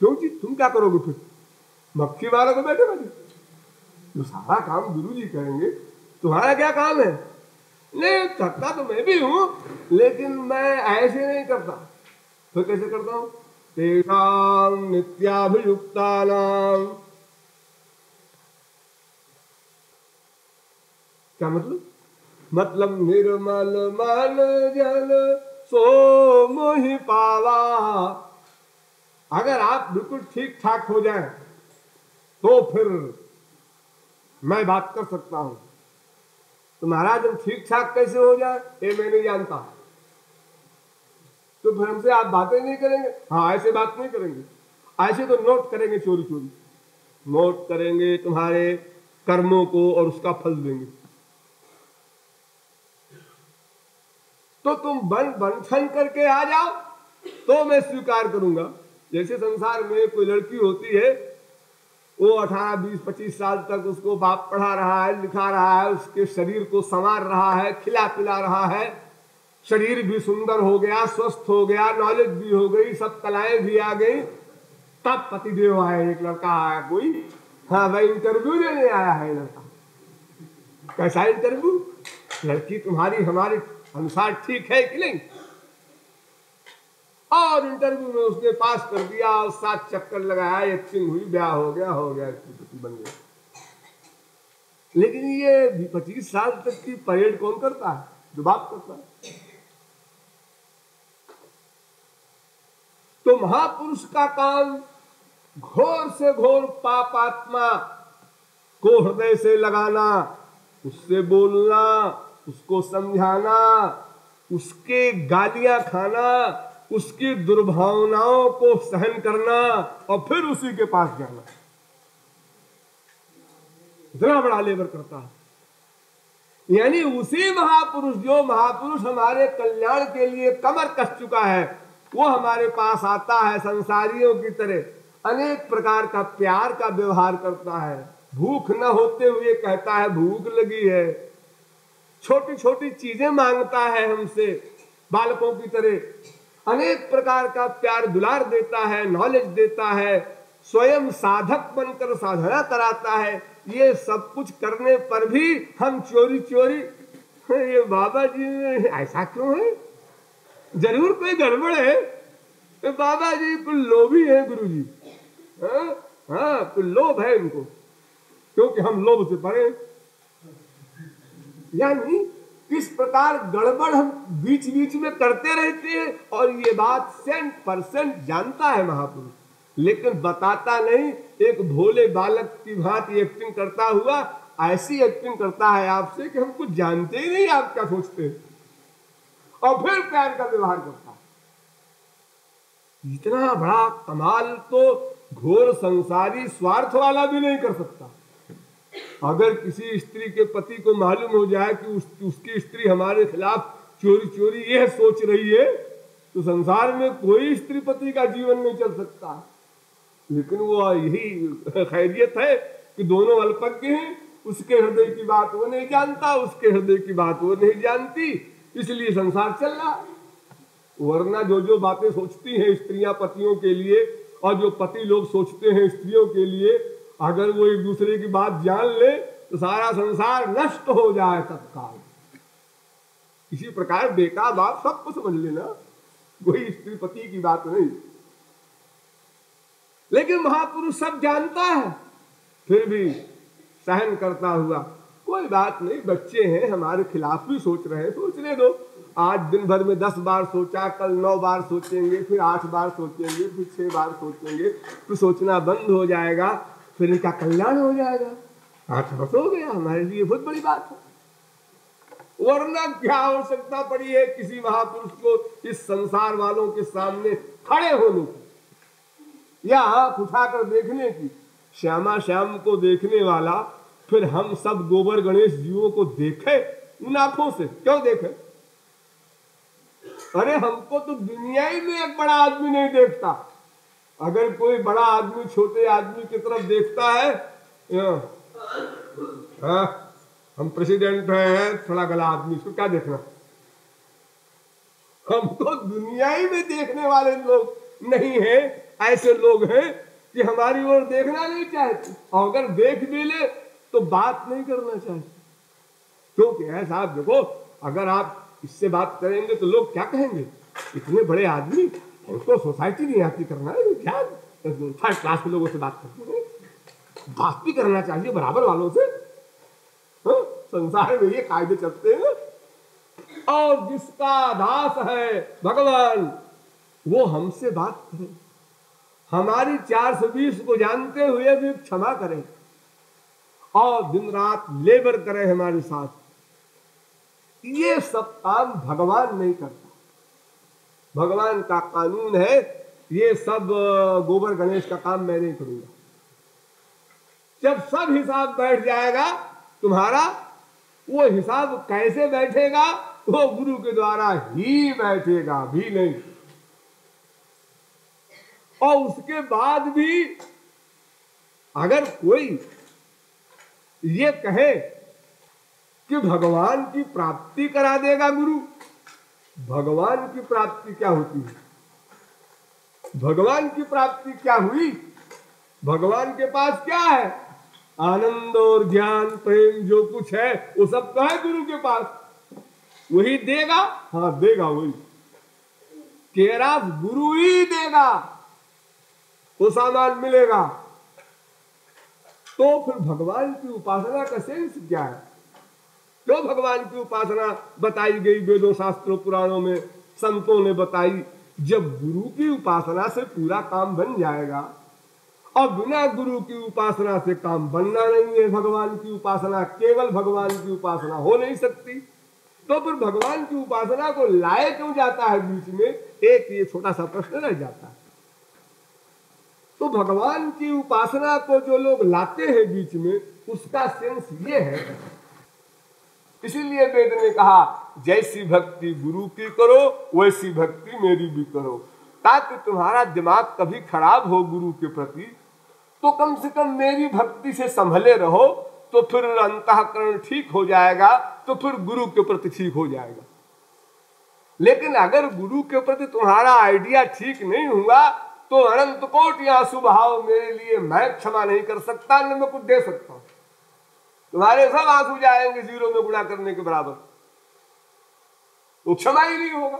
क्योंकि तुम क्या करोगे फिर? मक्खी मारोगे बैठे बैठे? जो सारा काम गुरु जी करेंगे, तुम्हारा क्या काम है? नहीं, करता तो मैं भी हूं, लेकिन मैं ऐसे नहीं करता। तो कैसे करता हूं? तेषां नित्याभियुक्तानां। क्या मतलब निर्मल मन जल सो मोहि पावा। अगर आप बिल्कुल ठीक ठाक हो जाएं तो फिर मैं बात कर सकता हूं। तो महाराज हम ठीक ठाक कैसे हो जाए ये मैं नहीं जानता। तो फिर हमसे आप बातें नहीं करेंगे? हाँ, ऐसे बात नहीं करेंगे। ऐसे तो नोट करेंगे, चोरी चोरी नोट करेंगे तुम्हारे कर्मों को और उसका फल देंगे। तो तुम बंधन करके आ जाओ तो मैं स्वीकार करूंगा। जैसे संसार में कोई लड़की होती है, वो 18, 20, 25 साल तक उसको बाप पढ़ा रहा है, लिखा रहा है, उसके शरीर को संवार रहा है, खिला पिला रहा है, शरीर भी सुंदर हो गया, स्वस्थ हो गया, नॉलेज भी हो गई, सब कलाएं भी आ गई। तब पतिदेव आए, एक लड़का आया कोई, हाँ भाई इंटरव्यू लेने आया है लड़का। कैसा इंटरव्यू? लड़की तुम्हारी हमारे अनुसार ठीक है कि नहीं? और इंटरव्यू में उसने पास कर दिया और 7 चक्कर लगाया, एक्टिंग हुई, ब्याह हो गया बन गया। लेकिन ये 25 साल तक की परेड कौन करता है? जो बाप करता है। तो महापुरुष का काम घोर से घोर पापात्मा को हृदय से लगाना, उससे बोलना, उसको समझाना, उसके गालियां खाना, उसकी दुर्भावनाओं को सहन करना और फिर उसी के पास जाना। इतना बड़ा लेबर करता है। यानी उसी महापुरुष, जो महापुरुष हमारे कल्याण के लिए कमर कस चुका है, वो हमारे पास आता है संसारियों की तरह, अनेक प्रकार का प्यार का व्यवहार करता है, भूख न होते हुए कहता है भूख लगी है, छोटी छोटी चीजें मांगता है हमसे बालकों की तरह, अनेक प्रकार का प्यार दुलार देता है, नॉलेज देता है, स्वयं साधक बनकर साधना कराता है। ये सब कुछ करने पर भी हम चोरी चोरी, ये बाबा जी ऐसा क्यों है? जरूर कोई गड़बड़ है। तो बाबा जी कुछ लोभी है गुरु जी, हाँ कुछ लोभ है इनको, क्योंकि हम लोभ से परे। यानी किस प्रकार गड़बड़ हम बीच बीच में करते रहते हैं, और ये बात 100% जानता है महापुरुष, लेकिन बताता नहीं। एक भोले बालक की भांति एक्टिंग करता हुआ, ऐसी एक्टिंग करता है आपसे कि हम कुछ जानते ही नहीं आप क्या सोचते हैं, और फिर प्यार का व्यवहार करता है। इतना बड़ा कमाल तो घोर संसारी स्वार्थ वाला भी नहीं कर सकता। अगर किसी स्त्री के पति को मालूम हो जाए कि उसकी स्त्री हमारे खिलाफ चोरी चोरी यह सोच रही है, तो संसार में कोई स्त्री पति का जीवन नहीं चल सकता। लेकिन वो यही खैरियत है कि दोनों अल्पज्ञ हैं, उसके हृदय की बात वो नहीं जानता, उसके हृदय की बात वो नहीं जानती, इसलिए संसार चल रहा। वरना जो जो बातें सोचती हैं स्त्रियां पतियों के लिए, और जो पति लोग सोचते हैं स्त्रियों के लिए, अगर वो एक दूसरे की बात जान ले तो सारा संसार नष्ट हो जाए तत्काल। इसी प्रकार बेटा बाप सबको समझ लेना, कोई स्त्री पति की बात नहीं। लेकिन महापुरुष सब जानता है, फिर भी सहन करता हुआ, कोई बात नहीं, बच्चे हैं, हमारे खिलाफ भी सोच रहे हैं, सोचने दो। आज दिन भर में 10 बार सोचा, कल 9 बार सोचेंगे, फिर 8 बार सोचेंगे, फिर 6 बार सोचेंगे, फिर सोचना बंद हो जाएगा, फिर इनका कल्याण हो जाएगा। 8 वर्ष हो गया, हमारे लिए बहुत बड़ी बात है। वरना क्या आवश्यकता पड़ी है किसी महापुरुष को इस संसार वालों के सामने खड़े होने की, या आंख उठाकर देखने की? श्यामा श्याम को देखने वाला फिर हम सब गोबर गणेश जीवों को देखे उन आंखों से क्यों देखे? अरे हमको तो दुनिया ही में एक बड़ा आदमी नहीं देखता। अगर कोई बड़ा आदमी छोटे आदमी की तरफ देखता है, हम प्रेसिडेंट हैं, थोड़ा गला आदमी, इसको क्या देखना? हमको दुनिया ही में देखने वाले लोग नहीं है, ऐसे लोग हैं कि हमारी ओर देखना नहीं चाहते, और अगर देख भी ले तो बात नहीं करना चाहते। क्योंकि ऐसा आप देखो, अगर आप इससे बात करेंगे तो लोग क्या कहेंगे? इतने बड़े आदमी हमको सोसाइटी नहीं आती करना है, क्या थर्ड क्लास के लोगों से बात करते हैं, बात भी करना चाहिए बराबर वालों से। हाँ? संसार में ये कायदे चलते हैं। और जिसका दास है भगवान वो हमसे बात करे, हमारी 420 को जानते हुए भी क्षमा करे और दिन रात लेबर करे हमारे साथ। ये सब काम भगवान नहीं करता, भगवान का कानून है ये सब गोबर गणेश का काम मैं नहीं करूंगा। जब सब हिसाब बैठ जाएगा तुम्हारा, वो हिसाब कैसे बैठेगा? वो गुरु के द्वारा ही बैठेगा, भी नहीं। और उसके बाद भी अगर कोई ये कहे कि भगवान की प्राप्ति करा देगा गुरु, भगवान की प्राप्ति क्या होती है? भगवान की प्राप्ति क्या हुई? भगवान के पास क्या है? आनंद और ज्ञान प्रेम जो कुछ है वो सब तो है गुरु के पास, वही देगा। हाँ देगा, वही केराफ गुरु ही देगा, वो सामान मिलेगा। तो फिर भगवान की उपासना का सेंस क्या है? जो भगवान की उपासना बताई गई वेदों शास्त्रों पुराणों में, संतों ने बताई, जब गुरु की उपासना से पूरा काम बन जाएगा, और बिना गुरु की उपासना से काम बनना नहीं है। भगवान की उपासना केवल भगवान की उपासना हो नहीं सकती। तो फिर भगवान की उपासना को लाए क्यों जाता है बीच में? एक ये छोटा सा प्रश्न रह जाता है। तो भगवान की उपासना को जो लोग लाते हैं बीच में, उसका सेंस ये है। इसीलिए वेद ने कहा जैसी भक्ति गुरु की करो वैसी भक्ति मेरी भी करो, ताकि तुम्हारा दिमाग कभी खराब हो गुरु के प्रति तो कम से कम मेरी भक्ति से संभले रहो, तो फिर अंतःकरण ठीक हो जाएगा, तो फिर गुरु के प्रति ठीक हो जाएगा। लेकिन अगर गुरु के प्रति तुम्हारा आइडिया ठीक नहीं हुआ तो अनंत कोटि आंसू बहाओ मेरे लिए, मैं क्षमा नहीं कर सकता, न मैं कुछ दे सकता हूं। तुम्हारे सब आंसू जाएंगे जीरो में गुणा करने के बराबर, तो क्षमा ही नहीं होगा।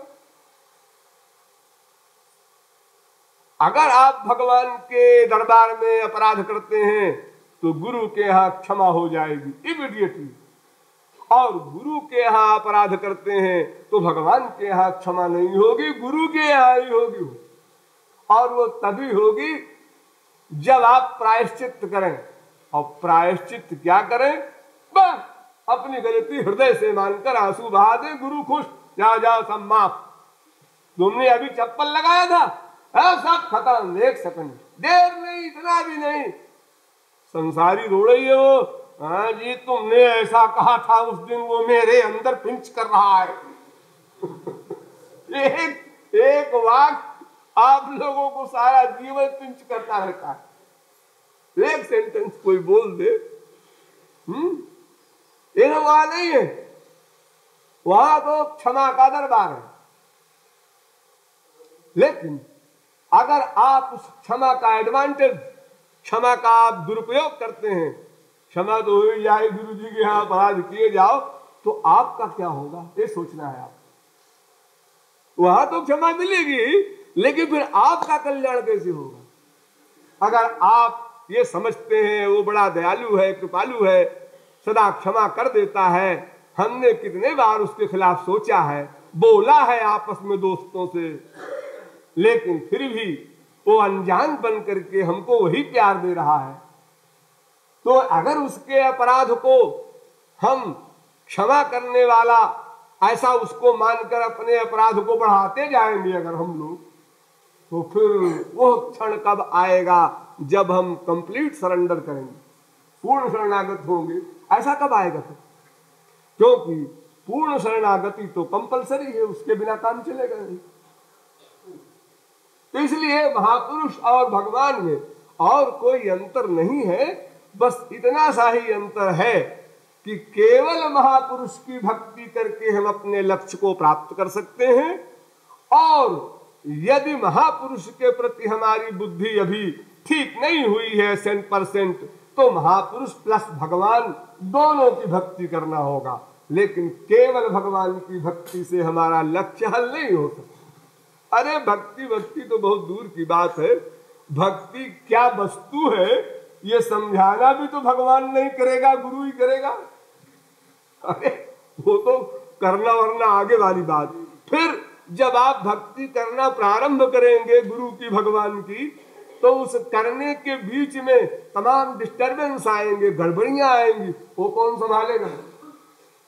अगर आप भगवान के दरबार में अपराध करते हैं तो गुरु के यहां क्षमा हो जाएगी इमीडिएटली, और गुरु के यहां अपराध करते हैं तो भगवान के यहां क्षमा नहीं होगी, गुरु के यहां ही होगी। और वो तभी होगी जब आप प्रायश्चित करें। और प्रायश्चित क्या करें? बस अपनी गलती हृदय से मानकर आंसू बहा दे, गुरु खुश, जा जा सब माफ। तुमने अभी चप्पल लगाया था, सब खत्म, 1 सेकंड देर नहीं, इतना भी नहीं। संसारी रो रही है वो, हाँ जी तुमने ऐसा कहा था उस दिन, वो मेरे अंदर पिंच कर रहा है। एक वाक्य आप लोगों को सारा जीवन पिंच करता रहता है। एक सेंटेंस कोई बोल दे, ये वहां नहीं है, वहां तो क्षमा का दरबार है। लेकिन अगर आप उस क्षमा का एडवांटेज, क्षमा का आप दुरुपयोग करते हैं, क्षमा तो हो जाए गुरु जी के यहाँ अपराध किए जाओ, तो आपका क्या होगा ये सोचना है। आप वहां तो क्षमा मिलेगी, लेकिन फिर आपका कल्याण कैसे होगा? अगर आप ये समझते हैं वो बड़ा दयालु है, कृपालु है, सदा क्षमा कर देता है, हमने कितने बार उसके खिलाफ सोचा है, बोला है आपस में दोस्तों से, लेकिन फिर भी वो अनजान बन करके हमको वही प्यार दे रहा है। तो अगर उसके अपराध को हम क्षमा करने वाला ऐसा उसको मानकर अपने अपराध को बढ़ाते जाएंगे अगर हम लोग, तो फिर वो क्षण कब आएगा जब हम कंप्लीट सरेंडर करेंगे, पूर्ण शरणागत होंगे। ऐसा कब आएगा फिर? क्योंकि पूर्ण शरणागति तो कंपलसरी है, उसके बिना काम चलेगा नहीं। तो इसलिए महापुरुष और भगवान में और कोई अंतर नहीं है, बस इतना सा ही अंतर है कि केवल महापुरुष की भक्ति करके हम अपने लक्ष्य को प्राप्त कर सकते हैं, और यदि महापुरुष के प्रति हमारी बुद्धि अभी ठीक नहीं हुई है 100%, तो महापुरुष प्लस भगवान दोनों की भक्ति करना होगा। लेकिन केवल भगवान की भक्ति से हमारा लक्ष्य हल नहीं हो सकता। अरे भक्ति भक्ति तो बहुत दूर की बात है, भक्ति क्या वस्तु है ये समझाना भी तो भगवान नहीं करेगा, गुरु ही करेगा। अरे वो तो करना वरना आगे वाली बात। फिर जब आप भक्ति करना प्रारंभ करेंगे गुरु की, भगवान की, तो उस करने के बीच में तमाम डिस्टरबेंस आएंगे, गड़बड़ियां आएंगी, वो कौन संभालेगा?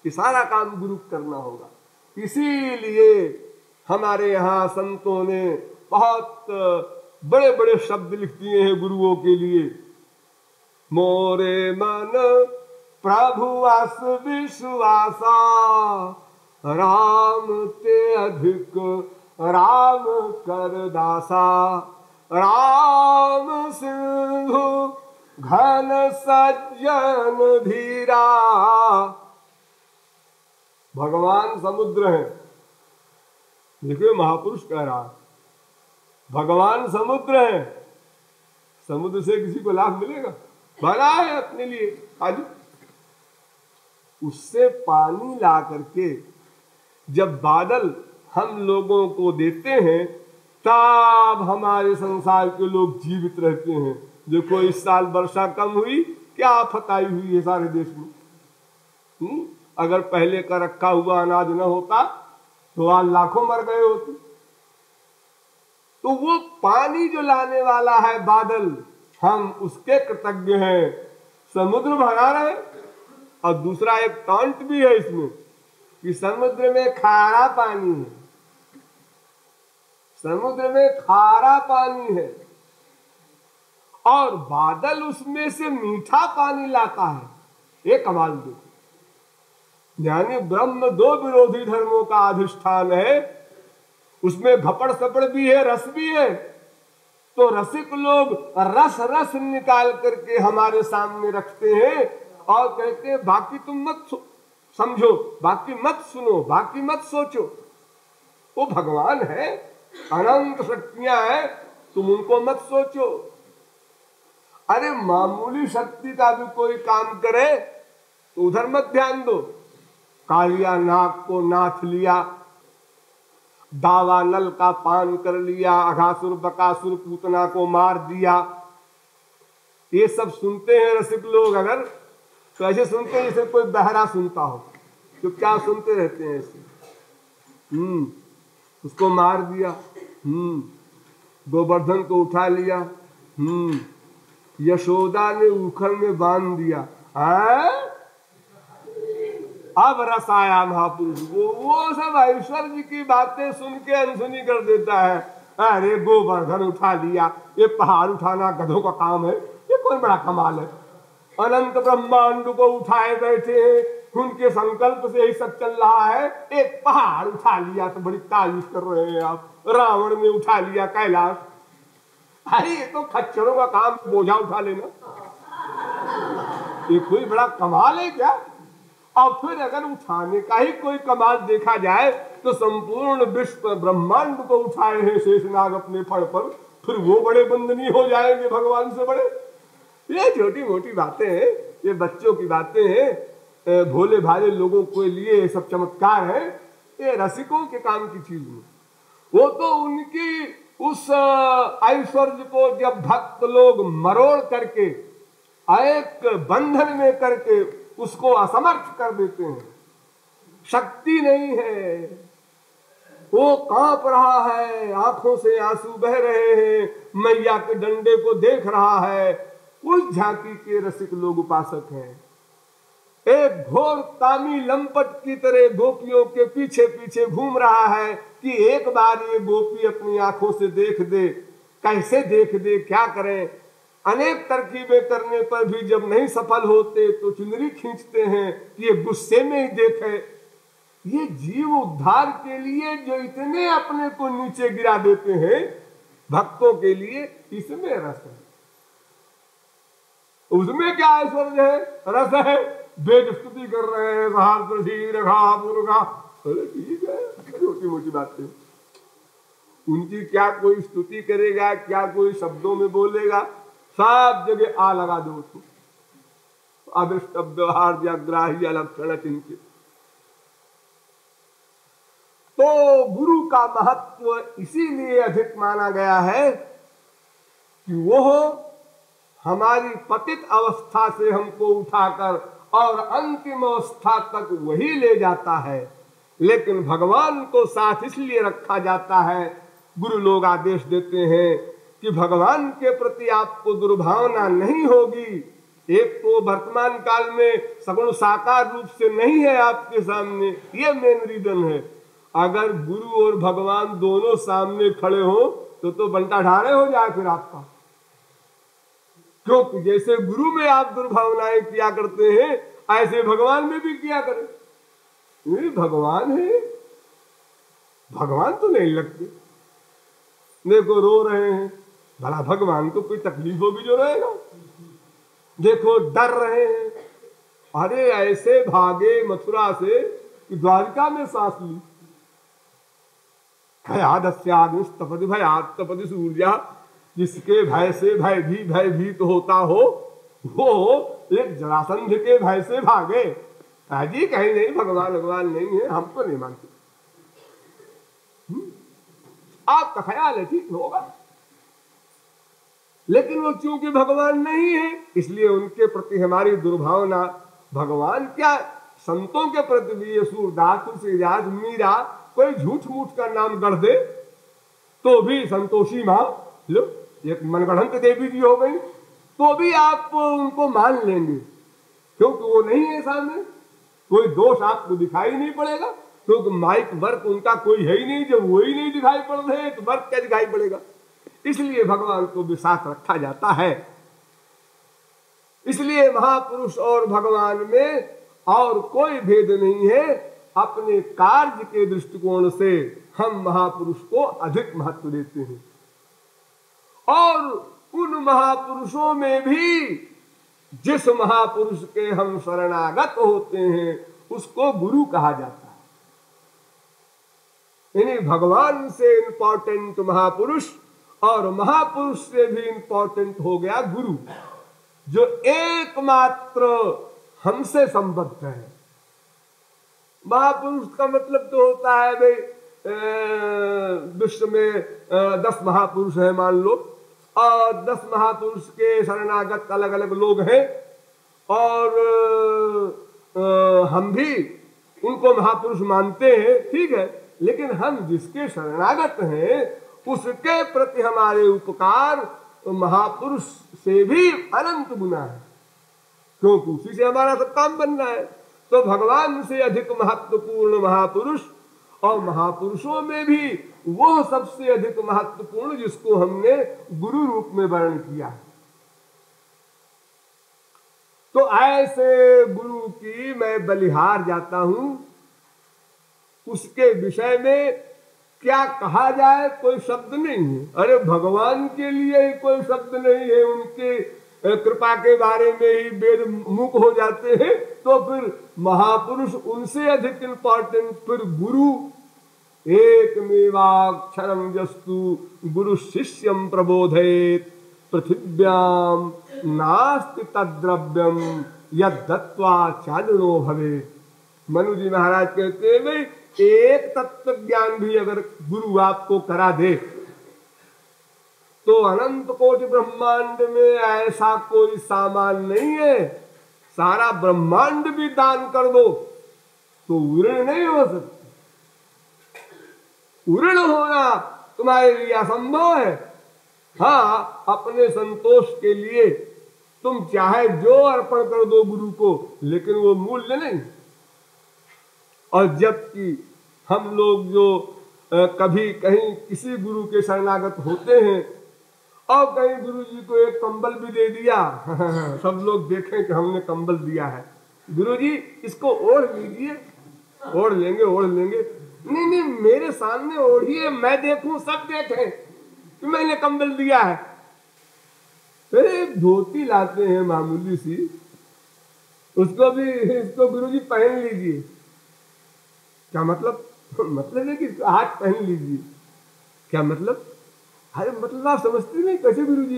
ये सारा काम गुरु करना होगा। इसीलिए हमारे यहाँ संतों ने बहुत बड़े बड़े शब्द लिख दिए हैं गुरुओं के लिए। मोरे मन प्रभु आस विश्वासा, राम ते अधिक राम कर दासा, राम सिंधु घन सज्जन धीरा। भगवान समुद्र है, देखिए महापुरुष कह रहा है भगवान समुद्र है, समुद्र से किसी को लाभ मिलेगा? भला है अपने लिए आज, उससे पानी ला करके जब बादल हम लोगों को देते हैं तब हमारे संसार के लोग जीवित रहते हैं। देखो इस साल वर्षा कम हुई, क्या आफत आई हुई है सारे देश में। अगर पहले का रखा हुआ अनाज न होता तो आज लाखों मर गए होते। तो वो पानी जो लाने वाला है बादल, हम उसके कृतज्ञ हैं। समुद्र भरा रहे। और दूसरा एक टॉन्ट भी है इसमें कि समुद्र में खारा पानी है, समुद्र में खारा पानी है और बादल उसमें से मीठा पानी लाता है। ये कमाल देखो, यानी ब्रह्म दो विरोधी धर्मों का अधिष्ठान है, उसमें घपड़ सपड़ भी है, रस भी है। तो रसिक लोग रस रस निकाल करके हमारे सामने रखते हैं और कहते हैं बाकी तुम मत समझो, बाकी मत सुनो, बाकी मत सोचो। वो भगवान है, अनंत शक्तियां हैं, तुम उनको मत सोचो। अरे मामूली शक्ति का भी कोई काम करे तो उधर मत ध्यान दो। कालिया नाग को नाथ लिया, दावा नल का पान कर लिया, अघासुर बकासुर पूतना को मार दिया। ये सब सुनते हैं रसिक लोग, अगर तो ऐसे सुनते हैं जैसे कोई बहरा सुनता हो, तो क्या सुनते रहते हैं ऐसे। उसको मार दिया, गोवर्धन को उठा लिया, यशोदा ने उखल में बांध दिया। अब रस आया महापुरुष को, वो सब ईश्वर जी की बातें सुन के अनसुनी कर देता है। अरे गोवर्धन उठा लिया, ये पहाड़ उठाना गधों का काम है, ये कोई बड़ा कमाल है। अनंत ब्रह्मांड को उठाए बैठे हैं, उनके संकल्प से ही सब चल रहा है। एक पहाड़ उठा लिया तो बड़ी तारीफ कर रहे हैं आप। रावण ने उठा लिया कैलाश। अरे ये तो खच्चरों का काम, बोझा उठा लेना, ये कोई बड़ा कमाल है क्या? और फिर अगर उठाने का ही कोई कमाल देखा जाए तो संपूर्ण विश्व ब्रह्मांड को उठाए हैं शेषनाग अपने फड़ पर, फिर वो बड़े बंदनी हो जाएंगे भगवान से बड़े। ये छोटी मोटी बातें हैं, ये बच्चों की बातें हैं, भोले भाले लोगों के लिए ये सब चमत्कार है, ये रसिकों के काम की चीज नहीं। वो तो उनकी उस ऐश्वर्य को जब भक्त लोग मरोड़ करके एक बंधन में करके उसको असमर्थ कर देते हैं, शक्ति नहीं है, वो कांप रहा है, आंखों से आंसू बह रहे हैं, मैया के डंडे को देख रहा है, उस झांकी के रसिक लोग उपासक हैं। एक घोर तामी लंपट की तरह गोपियों के पीछे पीछे घूम रहा है कि एक बार ये गोपी अपनी आंखों से देख दे। कैसे देख दे, क्या करें? अनेक तरकीबें करने पर भी जब नहीं सफल होते तो चुनरी खींचते हैं कि ये गुस्से में ही देखे। ये जीव उद्धार के लिए जो इतने अपने को नीचे गिरा देते हैं भक्तों के लिए, इसमें रस है। उसमें क्या ऐश्वर्य है, रस है। वेद स्तुति कर रहे हैं, ठीक है, छोटी मोटी बातें। उनकी क्या कोई स्तुति करेगा, क्या कोई शब्दों में बोलेगा, सब जगह आ लगा दो उसको। अदृष्ट व्यवहार व्याग्राही अलक्षण चिंतित। तो गुरु का महत्व इसीलिए अधिक माना गया है कि वो हमारी पतित अवस्था से हमको उठाकर और अंतिम अवस्था तक वही ले जाता है। लेकिन भगवान को साथ इसलिए रखा जाता है, गुरु लोग आदेश देते हैं कि भगवान के प्रति आपको दुर्भावना नहीं होगी। एक तो वर्तमान काल में सगुण साकार रूप से नहीं है आपके सामने, ये मेन रीजन है। अगर गुरु और भगवान दोनों सामने खड़े हो तो बंटा ढारे हो जाए फिर आपका। क्योंकि जैसे गुरु में आप दुर्भावनाएं किया करते हैं, ऐसे भगवान में भी किया करें। ये भगवान है, भगवान तो नहीं लगते। देखो रो रहे हैं, भला भगवान को कोई तकलीफ होगी जो रहेगा? देखो डर रहे हैं, अरे ऐसे भागे मथुरा से कि द्वारका में सांस ली। भयादस्याग्निस्तपति भयात्तपति सूर्या, जिसके भय से भयभीत होता हो वो एक जरासंध के भय से भागे। जी कहीं नहीं, भगवान भगवान नहीं है, हम तो नहीं मानते। आपका ख्याल है ठीक होगा, लेकिन वो चूंकि भगवान नहीं है इसलिए उनके प्रति हमारी दुर्भावना। भगवान क्या, संतों के प्रति भी, सूरदास, तुलसीदास, मीरा कोई झूठ मूठ का नाम गढ़ दे तो भी, संतोषी माँ लो एक मनगढ़ंत देवी जी हो गई तो भी आप उनको मान लेंगे, क्योंकि वो नहीं है सामने। कोई दोष आपको दिखाई नहीं पड़ेगा, क्योंकि माइक वर्क उनका कोई है ही नहीं। जब वही नहीं दिखाई पड़ रहे तो वर्क क्या दिखाई पड़ेगा? इसलिए भगवान को भी साथ रखा जाता है। इसलिए महापुरुष और भगवान में और कोई भेद नहीं है। अपने कार्य के दृष्टिकोण से हम महापुरुष को अधिक महत्व देते हैं, और उन महापुरुषों में भी जिस महापुरुष के हम शरणागत होते हैं उसको गुरु कहा जाता है। यानी भगवान से इंपॉर्टेंट महापुरुष और महापुरुष से भी इंपॉर्टेंट हो गया गुरु, जो एकमात्र हमसे संबद्ध है। महापुरुष का मतलब तो होता है भाई, विश्व में 10 महापुरुष है मान लो, और 10 महापुरुष के शरणागत अलग अलग लोग हैं, और हम भी उनको महापुरुष मानते हैं, ठीक है। लेकिन हम जिसके शरणागत हैं उसके प्रति हमारे उपकार महापुरुष से भी अनंत गुना है, क्योंकि उसी से हमारा सब काम बनना है। तो भगवान से अधिक महत्वपूर्ण महापुरुष, और महापुरुषों में भी वो सबसे अधिक महत्वपूर्ण जिसको हमने गुरु रूप में वर्णन किया है। तो ऐसे गुरु की मैं बलिहार जाता हूं। उसके विषय में क्या कहा जाए, कोई शब्द नहीं है। अरे भगवान के लिए ही कोई शब्द नहीं है, उनके कृपा के बारे में ही वेद मुख हो जाते हैं, तो फिर महापुरुष उनसे अधिक इंपॉर्टेंट। फिर गुरु एकमेवाक्षरं यस्तु गुरु शिष्यं प्रबोधयेत् पृथिव्याम नास्ति तद्द्रव्यम यद्दत्वा चालनो भवेत्। मनु जी महाराज कहते हैं भाई, एक तत्व ज्ञान भी अगर गुरु आपको करा दे तो अनंत कोटि ब्रह्मांड में ऐसा कोई सामान नहीं है। सारा ब्रह्मांड भी दान कर दो तो उऋण नहीं हो सकती। उऋण होना तुम्हारे लिए असंभव है। हाँ, अपने संतोष के लिए तुम चाहे जो अर्पण कर दो गुरु को, लेकिन वो मूल्य नहीं। और जबकि हम लोग जो कभी कहीं किसी गुरु के शरणागत होते हैं और कहीं गुरु जी को एक कंबल भी दे दिया सब लोग देखें कि हमने कंबल दिया है, गुरु जी इसको ओढ़ लीजिए। ओढ़ लेंगे, ओढ़ लेंगे। नहीं नहीं, मेरे सामने ओढ़िए, मैं देखूं, सब देखें कि मैंने कंबल दिया है। फिर एक धोती लाते हैं मामूली सी, उसको भी इसको गुरु जी पहन लीजिए। क्या मतलब? मतलब है कि आज पहन लीजिए। क्या मतलब? अरे मतलब आप समझते नहीं कैसे गुरु जी?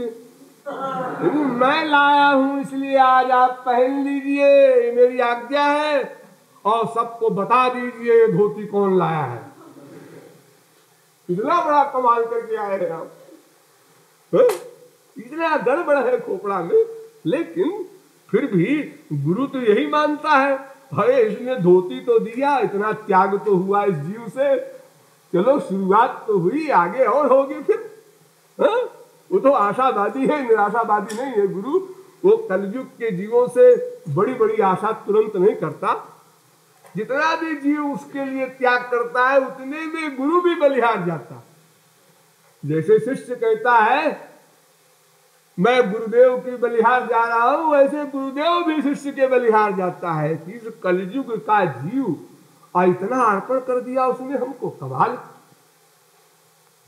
मैं लाया हूं इसलिए आज आप पहन लीजिए, मेरी आज्ञा है, और सबको बता दीजिए धोती कौन लाया है। इतना बड़ा कमाल करके आए हैं आप, इतना गड़बड़ है खोपड़ा में, लेकिन फिर भी गुरु तो यही मानता है, अरे इसने धोती तो दिया, इतना त्याग तो हुआ इस जीव से, चलो शुरुआत तो हुई, आगे और होगी फिर। वो तो आशावादी है, निराशावादी नहीं है गुरु। वो कलयुग के जीवों से बड़ी बड़ी आशा तुरंत नहीं करता, जितना भी जीव उसके लिए त्याग करता है उतने में गुरु भी बलिहार जाता। जैसे शिष्य कहता है मैं गुरुदेव की बलिहार जा रहा हूं, वैसे गुरुदेव भी शिष्य के बलिहार जाता है कि इस कलयुग का जीव इतना अर्पण कर दिया उसने हमको, कमाल।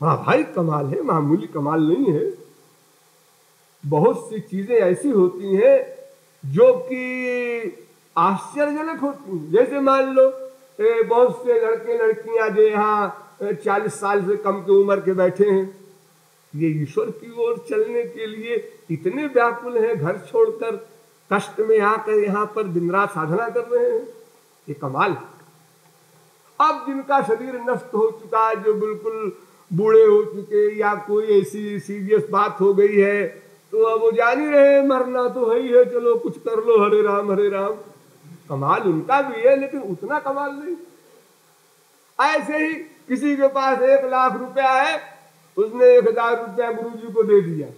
हाँ भाई कमाल है, मामूली कमाल नहीं है। बहुत सी चीजें ऐसी होती हैं जो कि आश्चर्यजनक होती हैं। जैसे मान लो बहुत से लड़के लड़कियां जो यहाँ 40 साल से कम की उम्र के बैठे हैं, ये ईश्वर की ओर चलने के लिए इतने व्याकुल हैं, घर छोड़कर कष्ट में आकर यहाँ पर दिन रात साधना कर रहे हैं, ये कमाल। अब जिनका शरीर नष्ट हो चुका है, जो बिल्कुल बूढ़े हो चुके या कोई ऐसी सीरियस बात हो गई है, तो अब वो जान ही रहे मरना तो है ही है, चलो कुछ कर लो, हरे राम हरे राम। कमाल उनका भी है, लेकिन उतना कमाल नहीं। ऐसे ही किसी के पास 1 लाख रुपया है, उसने 1000 रुपया गुरु जी को दे दिया,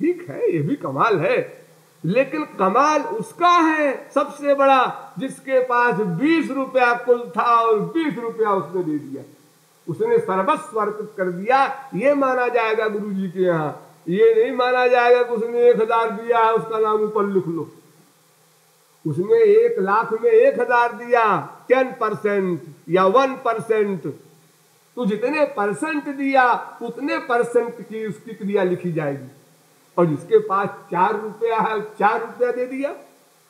ठीक है ये भी कमाल है, लेकिन कमाल उसका है सबसे बड़ा जिसके पास 20 रुपया कुल था और 20 रुपया उसने दे दिया, उसने सर्वस्व अर्पित कर दिया। ये माना जाएगा गुरु जी के यहाँ, ये नहीं माना जाएगा कि उसने 1000 दिया है उसका नाम ऊपर लिख लो। उसने 1 लाख में 1000 दिया, 10% या 1%, तो जितने परसेंट दिया उतने परसेंट की उसकी क्रिया लिखी जाएगी। और जिसके पास 4 रुपया है, 4 रुपया दे दिया,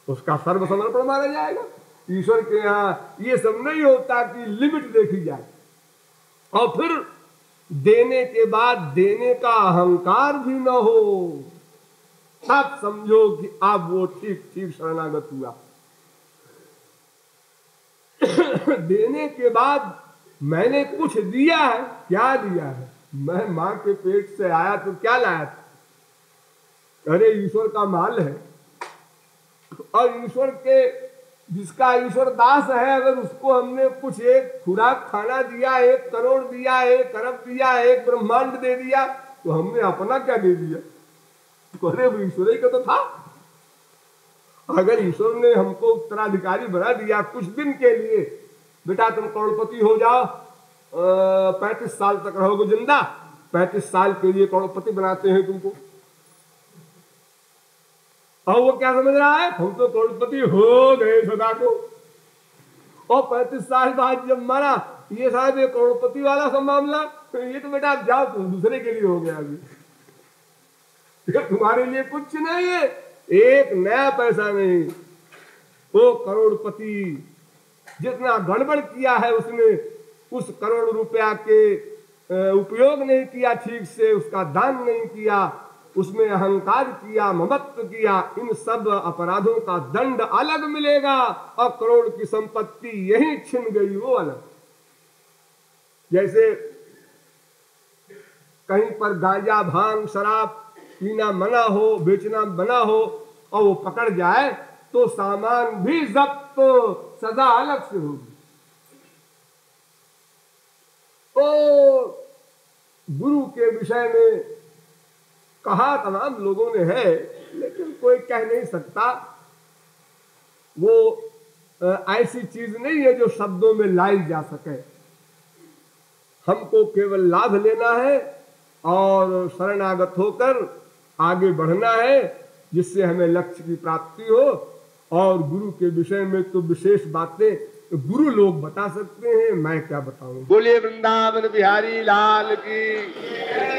उसका सर्वसमर्पण माना जाएगा। ईश्वर के यहाँ ये सब नहीं होता कि लिमिट देखी जाए, और फिर देने के बाद देने का अहंकार भी न हो, आप समझो कि आप वो ठीक ठीक शरणागत हुआ। देने के बाद मैंने कुछ दिया है, क्या दिया है? मैं मां के पेट से आया तो क्या लाया था? अरे ईश्वर का माल है, और ईश्वर के जिसका ईश्वर दास है, अगर उसको हमने कुछ एक खुराक खाना दिया, 1 करोड़ दिया, 1 अरब दिया, 1 ब्रह्मांड दे दिया, तो हमने अपना क्या दे दिया? अरे वो ईश्वर ही का तो था। अगर ईश्वर ने हमको उत्तराधिकारी बना दिया कुछ दिन के लिए, बेटा तुम करोड़पति हो जाओ, 35 साल तक रहोगे जिंदा, 35 साल के लिए करोड़पति बनाते हैं तुमको, और वो क्या समझ रहा है, हम तो करोड़पति हो गए सदा को, और 35 साल बाद जब मरा, ये साहब ये करोड़पति वाला सा मामला, ये तो बेटा जाओ तुम दूसरे के लिए हो गया, अभी तुम्हारे लिए कुछ नहीं है, 1 नया पैसा नहीं। वो करोड़पति जितना गड़बड़ किया है उसने, उस करोड़ रुपया के उपयोग नहीं किया ठीक से, उसका दान नहीं किया, उसमें अहंकार किया, ममत्व किया, इन सब अपराधों का दंड अलग मिलेगा, और करोड़ की संपत्ति यही छिन गई वो अलग। जैसे कहीं पर गांजा भांग शराब पीना मना हो, बेचना मना हो, और वो पकड़ जाए तो सामान भी जब्त, तो सजा अलग से होगी। तो गुरु के विषय में कहा तमाम लोगों ने है, लेकिन कोई कह नहीं सकता, वो ऐसी चीज नहीं है जो शब्दों में लाई जा सके। हमको केवल लाभ लेना है और शरणागत होकर आगे बढ़ना है, जिससे हमें लक्ष्य की प्राप्ति हो। और गुरु के विषय में तो विशेष बातें गुरु लोग बता सकते हैं, मैं क्या बताऊं। बोलिए वृंदावन बिहारी लाल की।